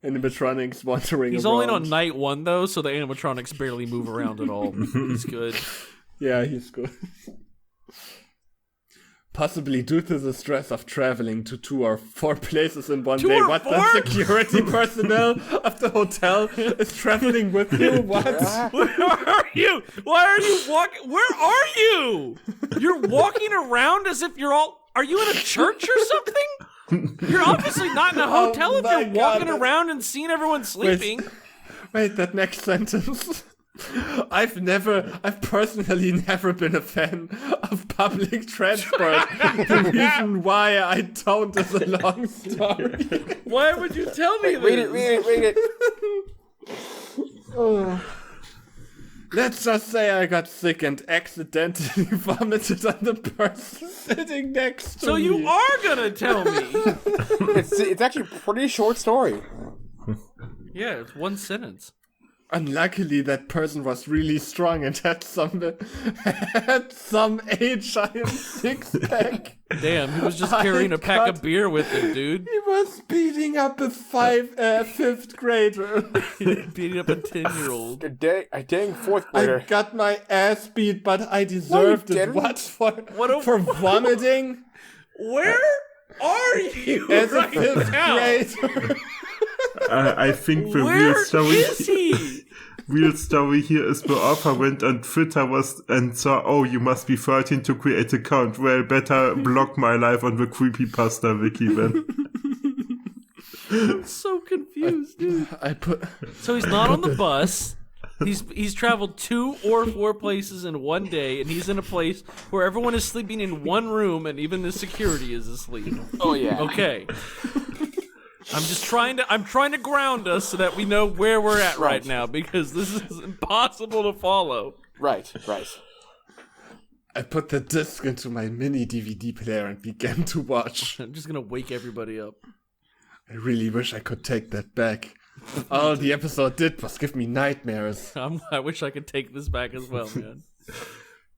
Animatronics wandering He's around. only on night 1, though, so the animatronics barely move around at all. He's good. Yeah, he's good. Possibly due to the stress of traveling to 2 or 4 places in one day. What, the security personnel of the hotel is traveling with you? What? Where are you? Why are you walking? Where are you? You're walking around as if you're all... Are you in a church or something? You're obviously not in a hotel if you're walking around and seeing everyone sleeping. Wait, that next sentence... I've personally never been a fan of public transport. The reason why I don't is a long story. Why would you tell me this? Read it. Let's just say I got sick and accidentally vomited on the person sitting next to me. So you are gonna tell me? It's actually a pretty short story. Yeah, it's 1 sentence. Unluckily, that person was really strong and had some age-giant six-pack. Damn, he was just carrying a pack of beer with him, dude. He was beating up a 5th grader. Beating up a 10-year-old. A dang 4th grader. I got my ass beat, but I deserved it. What for vomiting? Where are you? As right a 5th grader. I think the real story here is the author went on Twitter and saw, oh, you must be 13 to create an account. Well, better block my life on the Creepypasta wiki then. I'm so confused, dude. So he's not on the bus. He's traveled 2 or 4 places in one day, and he's in a place where everyone is sleeping in one room, and even the security is asleep. Oh yeah. Okay. I'm trying to ground us so that we know where we're at right now, because this is impossible to follow. Right. I put the disc into my mini DVD player and began to watch. I'm just gonna wake everybody up. I really wish I could take that back. All the episode did was give me nightmares. I wish I could take this back as well, man.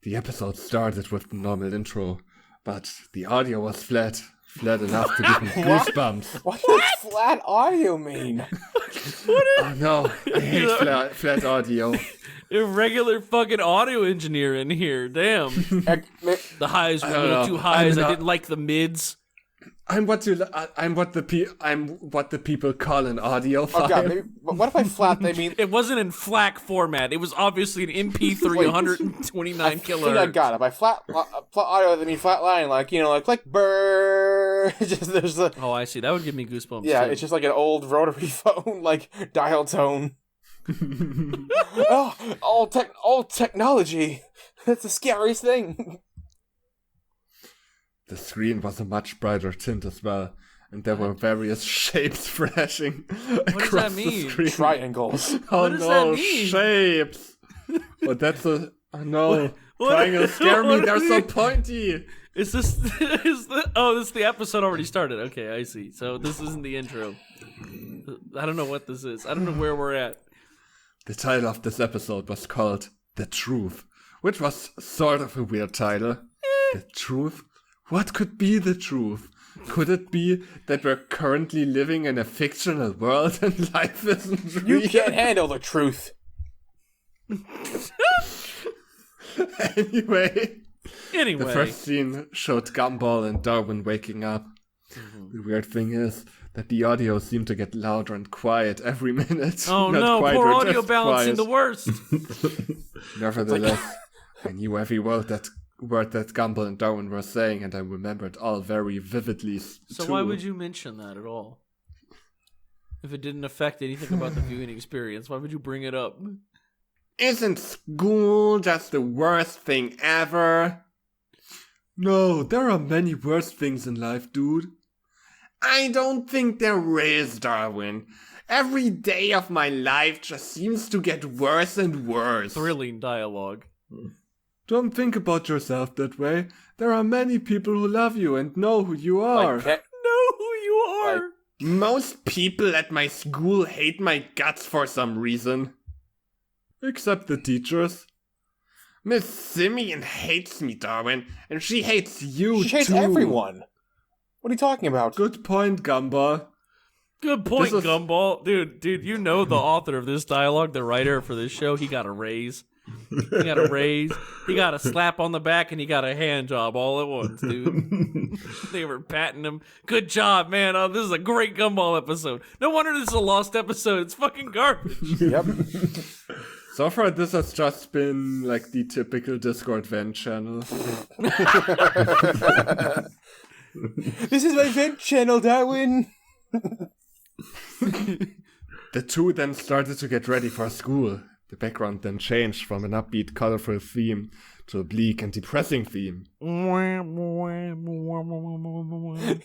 The episode started with the normal intro, but the audio was flat enough to give me goosebumps. What does flat audio mean? Oh no, I hate flat audio. Irregular fucking audio engineer in here, damn. The highs were a little too high. I didn't like the mids. I'm what the people call an audiophile. Oh god, maybe, what if by flat they mean... It wasn't in FLAC format. It was obviously an MP3 129 kilohertz. I think I got it. By flat audio they mean flat line, like, you know, like brrrr. Just there's a... Oh, I see. That would give me goosebumps. Yeah, too. it's just like an old rotary phone, like dial tone. Old technology. That's the scariest thing. The screen was a much brighter tint as well, and there were various shapes flashing does across that the mean? screen. Triangles. Oh What does no, that mean? shapes! But that's a... Oh no, What- triangles scare me, what they're are so you- pointy! Is this the episode already started? Okay, I see. So this isn't the intro. I don't know what this is. I don't know where we're at. The title of this episode was called The Truth, which was sort of a weird title. The truth? What could be the truth? Could it be that we're currently living in a fictional world and life isn't real? You can't handle the truth. Anyway, Anyway, the first scene showed Gumball and Darwin waking up. Mm-hmm. The weird thing is that the audio seemed to get louder and quiet every minute. oh Not no, quieter, poor audio just balancing quiet. the worst. Nevertheless, I knew every word that Gumball and Darwin were saying, and I remembered all very vividly. So too. why would you mention that at all? If it didn't affect anything about the viewing experience, why would you bring it up? Isn't school just the worst thing ever? No, there are many worse things in life, dude. I don't think there is, Darwin. Every day of my life just seems to get worse and worse. Thrilling dialogue. Don't think about yourself that way. There are many people who love you and know who you are. Like that. Know who you are. Most people at my school hate my guts for some reason. Except the teachers. Miss Simeon hates me, Darwin, and she hates you She hates too. everyone. What are you talking about? Good point, Gumball. Good point, This is- Gumball. Dude, you know the author of this dialogue, the writer for this show, he got a raise. He got a raise. He got a slap on the back, and he got a hand job all at once, dude. They were patting him. Good job, man. Oh, this is a great Gumball episode. No wonder this is a lost episode. It's fucking garbage. Yep. So far, this has just been like the typical Discord vent channel. This is my vent channel, Darwin. The two then started to get ready for school. The background then changed from an upbeat, colorful theme to a bleak and depressing theme.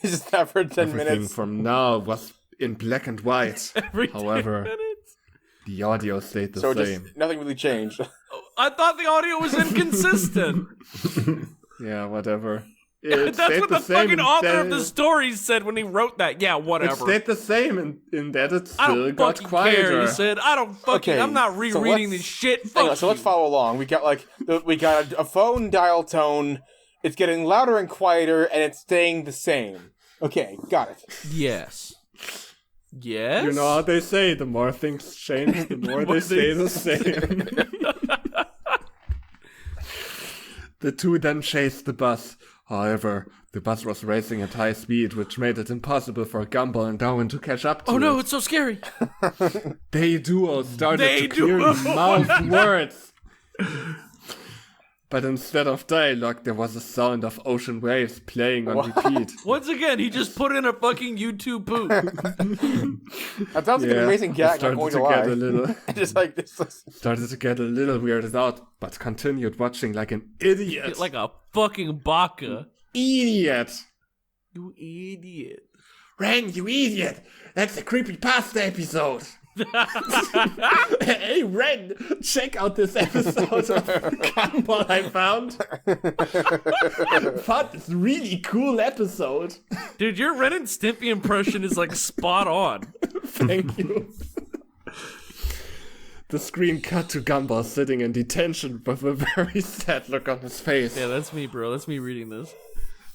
This is not for 10 Everything minutes. from now was in black and white. Every 10 However, minutes. the audio stayed the So same. just nothing really changed. I thought the audio was inconsistent. Yeah, whatever. It That's stayed what the same fucking in author that- of the story said when he wrote that. Yeah, It whatever. stayed the same in that it I still don't got fucking quieter. care. He said, "I don't fucking. Okay, I'm not so rereading let's- this shit." Hang on, Fuck so let's you." follow along. We got a phone dial tone. It's getting louder and quieter, and it's staying the same. Okay, got it. Yes. Yes. You know how they say, the more things change, the more they stay the same. The two then chased the bus. However, the bus was racing at high speed, which made it impossible for Gumball and Darwin to catch up to Oh no, it. it's so scary. They duo started They to clearly duo. mouth words. But instead of dialogue, there was a sound of ocean waves playing on repeat. Once again, he just put in a fucking YouTube poop. That sounds like an amazing I gag. started Not going to to get a lie. little, Just like this. started to get a little weirded out, but continued watching like an idiot. Like a fucking baka. Idiot! You idiot. Ren, you idiot! That's a Creepypasta episode! Hey, Ren! Check out this episode of Gumball I found! Thought this really cool episode! Dude, your Ren and Stimpy impression is like spot on. Thank you. The screen cut to Gumball sitting in detention with a very sad look on his face. Yeah, that's me, bro. That's me reading this.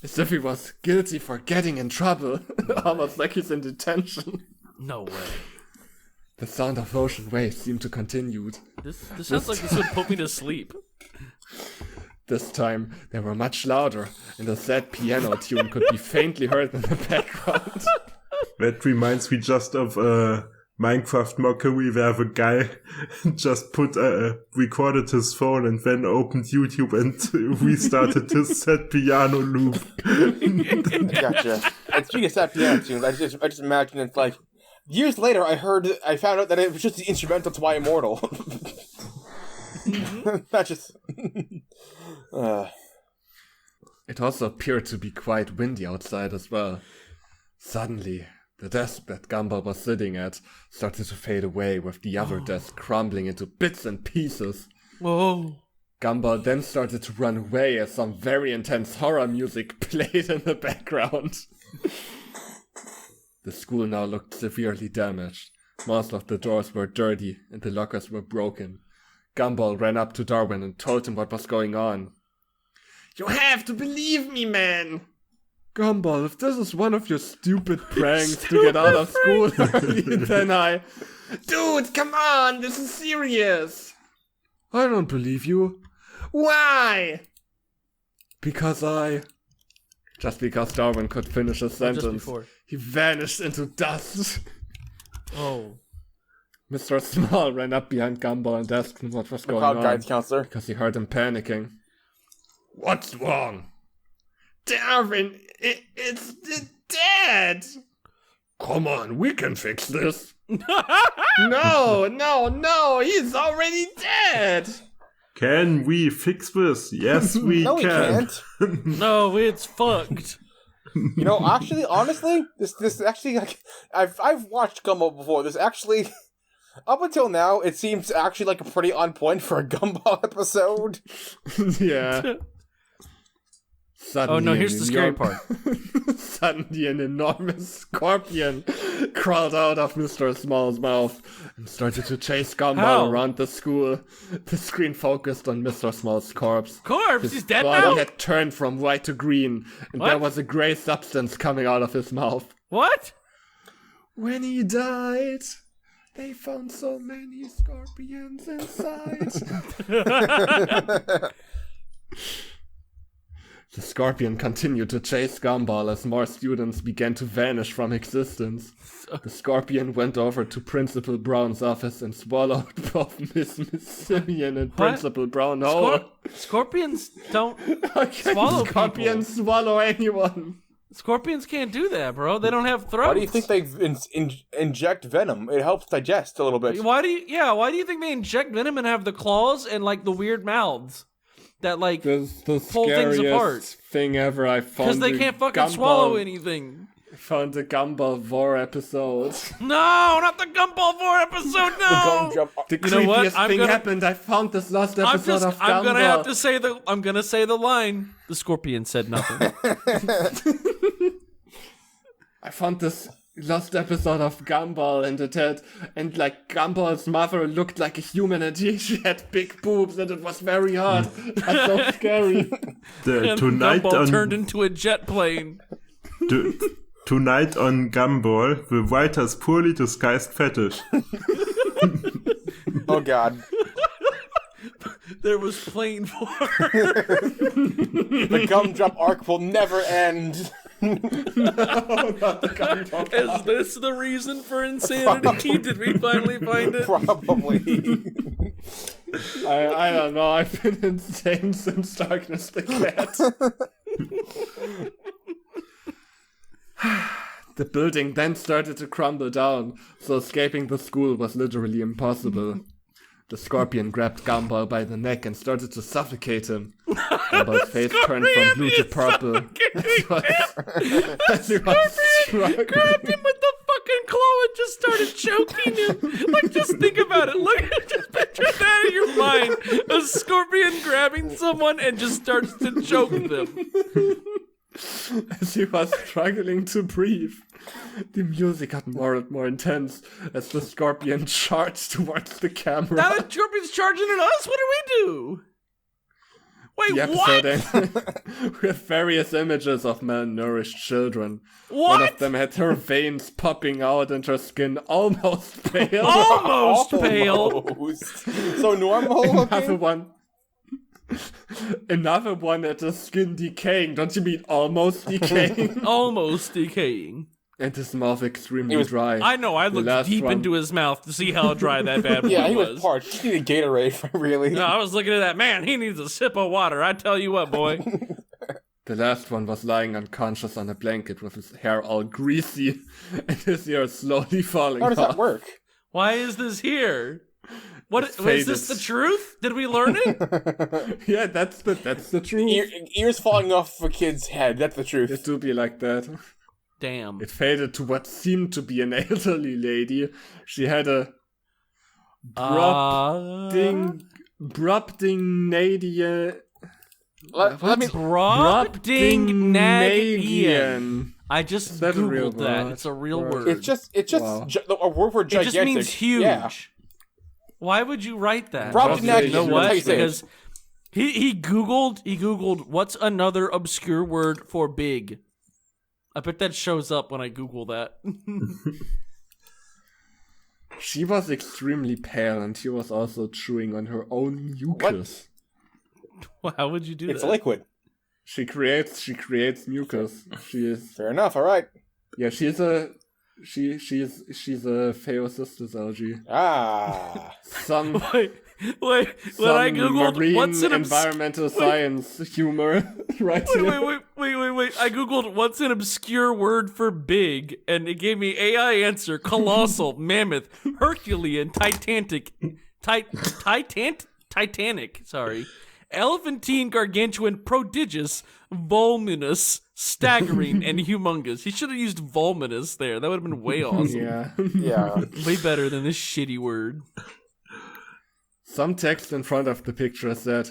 As if he was guilty for getting in trouble. Almost like he's in detention. No way. The sound of ocean waves seemed to continue. This sounds like this would put me to sleep. This time, they were much louder, and a sad piano tune could be faintly heard in the background. That reminds me just of Minecraft mockery where the guy just recorded his phone and then opened YouTube and restarted his sad piano loop. Gotcha. And speaking of sad piano tunes, I just imagine it's like years later. I found out that it was just the instrumental to My Immortal. That just. It also appeared to be quite windy outside as well. Suddenly, the desk that Gumball was sitting at started to fade away, with the other desk crumbling into bits and pieces. Whoa. Gumball then started to run away as some very intense horror music played in the background. The school now looked severely damaged. Most of the doors were dirty and the lockers were broken. Gumball ran up to Darwin and told him what was going on. "You have to believe me, man!" "Gumball, if this is one of your stupid pranks to get out of school early, then I... Dude, come on, this is serious!" "I don't believe you." "Why?" "Because I..." Just because Darwin could finish his sentence, he vanished into dust. Oh. Mr. Small ran up behind Gumball and asked him what was going on, Guidance counselor. because he heard him panicking. "What's wrong?" "Darwin, it's dead!" "Come on, we can fix this." No, he's already dead!" Can we fix this? Yes, we No, we can. can't. No, it's fucked. You know, actually, honestly, this actually, like, I've watched Gumball before. This actually, up until now, it seems actually like a pretty on point for a Gumball episode. Yeah. Suddenly, Oh no, here's the scary part. Suddenly an enormous scorpion crawled out of Mr. Small's mouth and started to chase Gumball How? around the school. The screen focused on Mr. Small's corpse. Corpse, he's dead body now? had turned from white to green, and What? there was a grey substance coming out of his mouth. What? When he died, they found so many scorpions inside. The scorpion continued to chase Gumball as more students began to vanish from existence. The scorpion went over to Principal Brown's office and swallowed both Miss Simeon and Principal Brown whole. Scorpions don't How can swallow scorpions people. swallow anyone? Scorpions can't do that, bro. They don't have throats. Why do you think they inject venom? It helps digest a little bit. Why do you think they inject venom and have the claws and like the weird mouths that like This is the pull things apart? scariest thing ever. I found Because they the can't fucking Gumball- swallow anything. I found the Gumball Vor episode. No, not the Gumball 4 episode. Gum No. jump. The You know what? creepiest I'm thing gonna- happened. I found this last episode of Gumball. I'm gonna have to say I'm gonna say the line. The scorpion said nothing. I found this last episode of Gumball and it had, and like Gumball's mother looked like a human and she had big boobs and it was very hard. That's so scary. The- And tonight Gumball on turned into a jet plane. tonight on Gumball, the writer's poorly disguised fetish. Oh god. There was plane 4. The gumdrop arc will never end. Not the Gumball. Is this the reason for insanity? Did we finally find it? Probably. I don't know. I've been insane since Darkness the Cat. The building then started to crumble down, so escaping the school was literally impossible. The scorpion grabbed Gumball by the neck and started to suffocate him. Gumball's face turned from blue to purple. As he was struggling. Grabbed him with the fucking claw and just started choking him. Like, just think about it. Look, just picture that in your mind. A scorpion grabbing someone and just starts to choke them. As he was struggling to breathe. The music got more and more intense as the scorpion charged towards the camera. Now the scorpion's charging at us? What do we do? Wait, The what? episode ended with various images of malnourished children. What? One of them had her veins popping out and her skin almost pale. Almost pale. Almost. So normal Another looking? one. Another one had her skin decaying. Don't you mean almost decaying? Almost decaying. And his mouth extremely It was- dry. I know, I The looked last deep one- into his mouth to see how dry that bad boy Yeah, he was. was parched. He needed Gatorade, really. No, I was looking at that. Man, he needs a sip of water. I tell you what, boy. The last one was lying unconscious on a blanket with his hair all greasy and his ears slowly falling How does off. that work? Why is this here? What It's is this faded. the truth? Did we learn it? Yeah, that's the truth. Ears falling off of a kid's head. That's the truth. It do be like that. Damn. It faded to what seemed to be an elderly lady. She had a Brobdingnadia. Let me. Brobdingnagian. I just that a real googled that. word? It's a real word. It's just Wow. a word for It gigantic. just means huge. Yeah. Why would you write that? Brobdingnagian. You know That's what? how you say it. Because he googled what's another obscure word for big. I bet that shows up when I Google that. She was extremely pale, and she was also chewing on her own mucus. How would you do It's that? a liquid. She creates mucus. She is Fair enough. All right. she's a Phaeocystis algae. Ah. Some Wait. When I googled marine what's an environmental science humor right here. Wait. I googled what's an obscure word for big, and it gave me AI answer: colossal, mammoth, Herculean, Titanic. Sorry, elephantine, gargantuan, prodigious, voluminous, staggering, and humongous. He should have used voluminous there. That would have been way awesome. Yeah. Yeah. Way better than this shitty word. Some text in front of the picture said,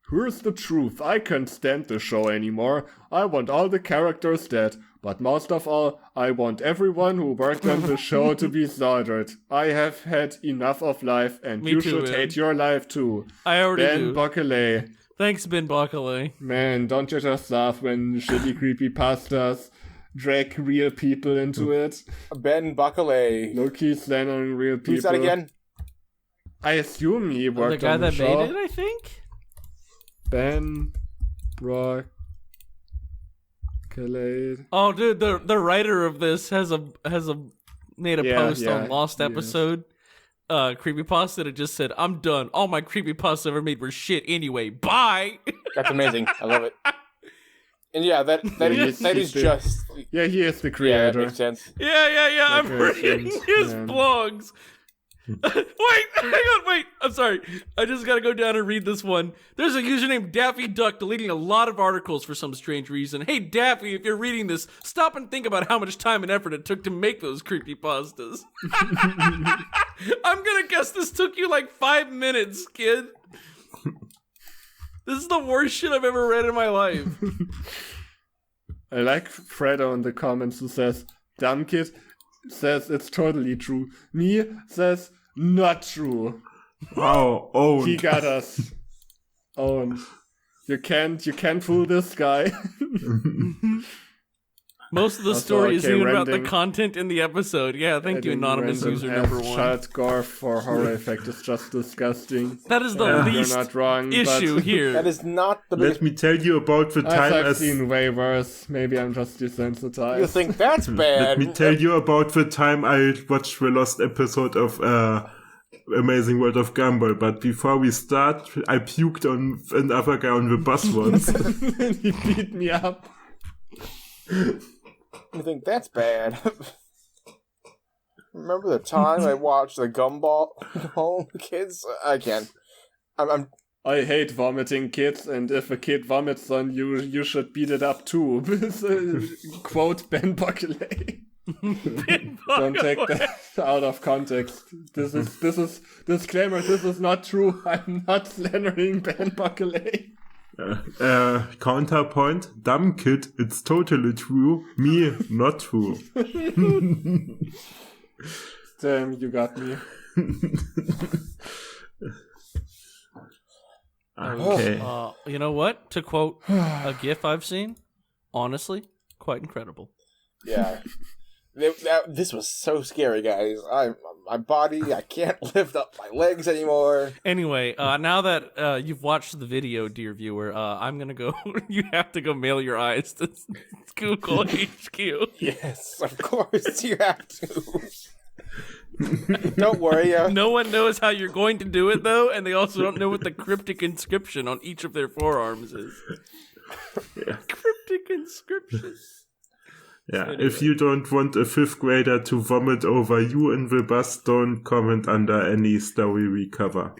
"Here's the truth. I can't stand the show anymore. I want all the characters dead. But most of all, I want everyone who worked on the show to be slaughtered. I have had enough of life, and Me you too, should man. hate your life too." I already Ben do. Buckley. Thanks, Ben Buckley. Man, don't you just laugh when shitty creepypastas drag real people into it? Ben Buckley. Low-key slandering real people. Who's that again? I assume he The worked guy on the that show. made it, I think. Ben Buckley. Oh, dude, the writer of this has made a post on Lost yes. episode. Creepypasta that just said, "I'm done. All my creepypasta ever made were shit anyway. Bye." That's amazing. I love it. And yeah, that is just. Yeah, he is the Yeah, that creator. makes sense. Yeah. I'm Okay, reading his man. blogs. Wait. I'm sorry. I just gotta go down and read this one. There's a user named Daffy Duck deleting a lot of articles for some strange reason. Hey, Daffy, if you're reading this, stop and think about how much time and effort it took to make those creepypastas. I'm gonna guess this took you like 5 minutes, kid. This is the worst shit I've ever read in my life. I like Fredo in the comments who says, "Dumb kid," says it's totally true. Me says not true. Oh, He got us. Owned. You can't fool this guy. Most of the Also, story is okay, even about the random- content in the episode. Yeah, thank you, anonymous user number one. Glesgorv for horror effect is just disgusting. That is the Yeah. You're least not wrong, issue but here. That is not the biggest. let me tell you about the time I've as seen way worse. Maybe I'm just desensitized. You think that's bad? let me tell you about the time I watched the last episode of Amazing World of Gumball. But before we start, I puked on another guy on the bus once. He beat me up. You think that's bad? Remember the time I watched the Gumball home kids? I can't. I'm I hate vomiting kids, and if a kid vomits on you, you should beat it up too. Quote Ben Buckley. Don't take that out of context. This is disclaimer. This is not true. I'm not slandering Ben Buckley. Counterpoint, dumb kid, it's totally true. Me, not true. Damn, you got me. Okay. You know what? To quote a GIF I've seen, honestly, quite incredible. yeah. This was so scary, guys. My body. I can't lift up my legs anymore. Anyway, now that you've watched the video, dear viewer, I'm gonna go. You have to go mail your eyes to Google HQ. Yes, of course you have to. Don't worry. No one knows how you're going to do it, though, and they also don't know what the cryptic inscription on each of their forearms is. Yeah. Cryptic inscription. Yeah, Anyway. if you don't want a 5th grader to vomit over you in the bus, don't comment under any story we cover.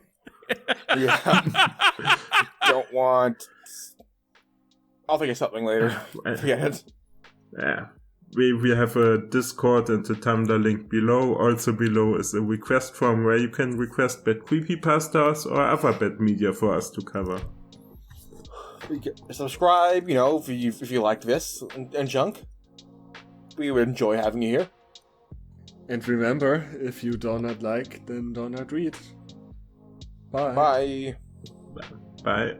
Yeah. Don't want. I'll think of something later. Forget it. Yeah. we have a Discord and a Tumblr link below. Also below is a request form where you can request bad creepypastas or other bad media for us to cover. Subscribe, if you like this and junk. We would enjoy having you here. And remember, if you do not like, then do not read. Bye. Bye. Bye.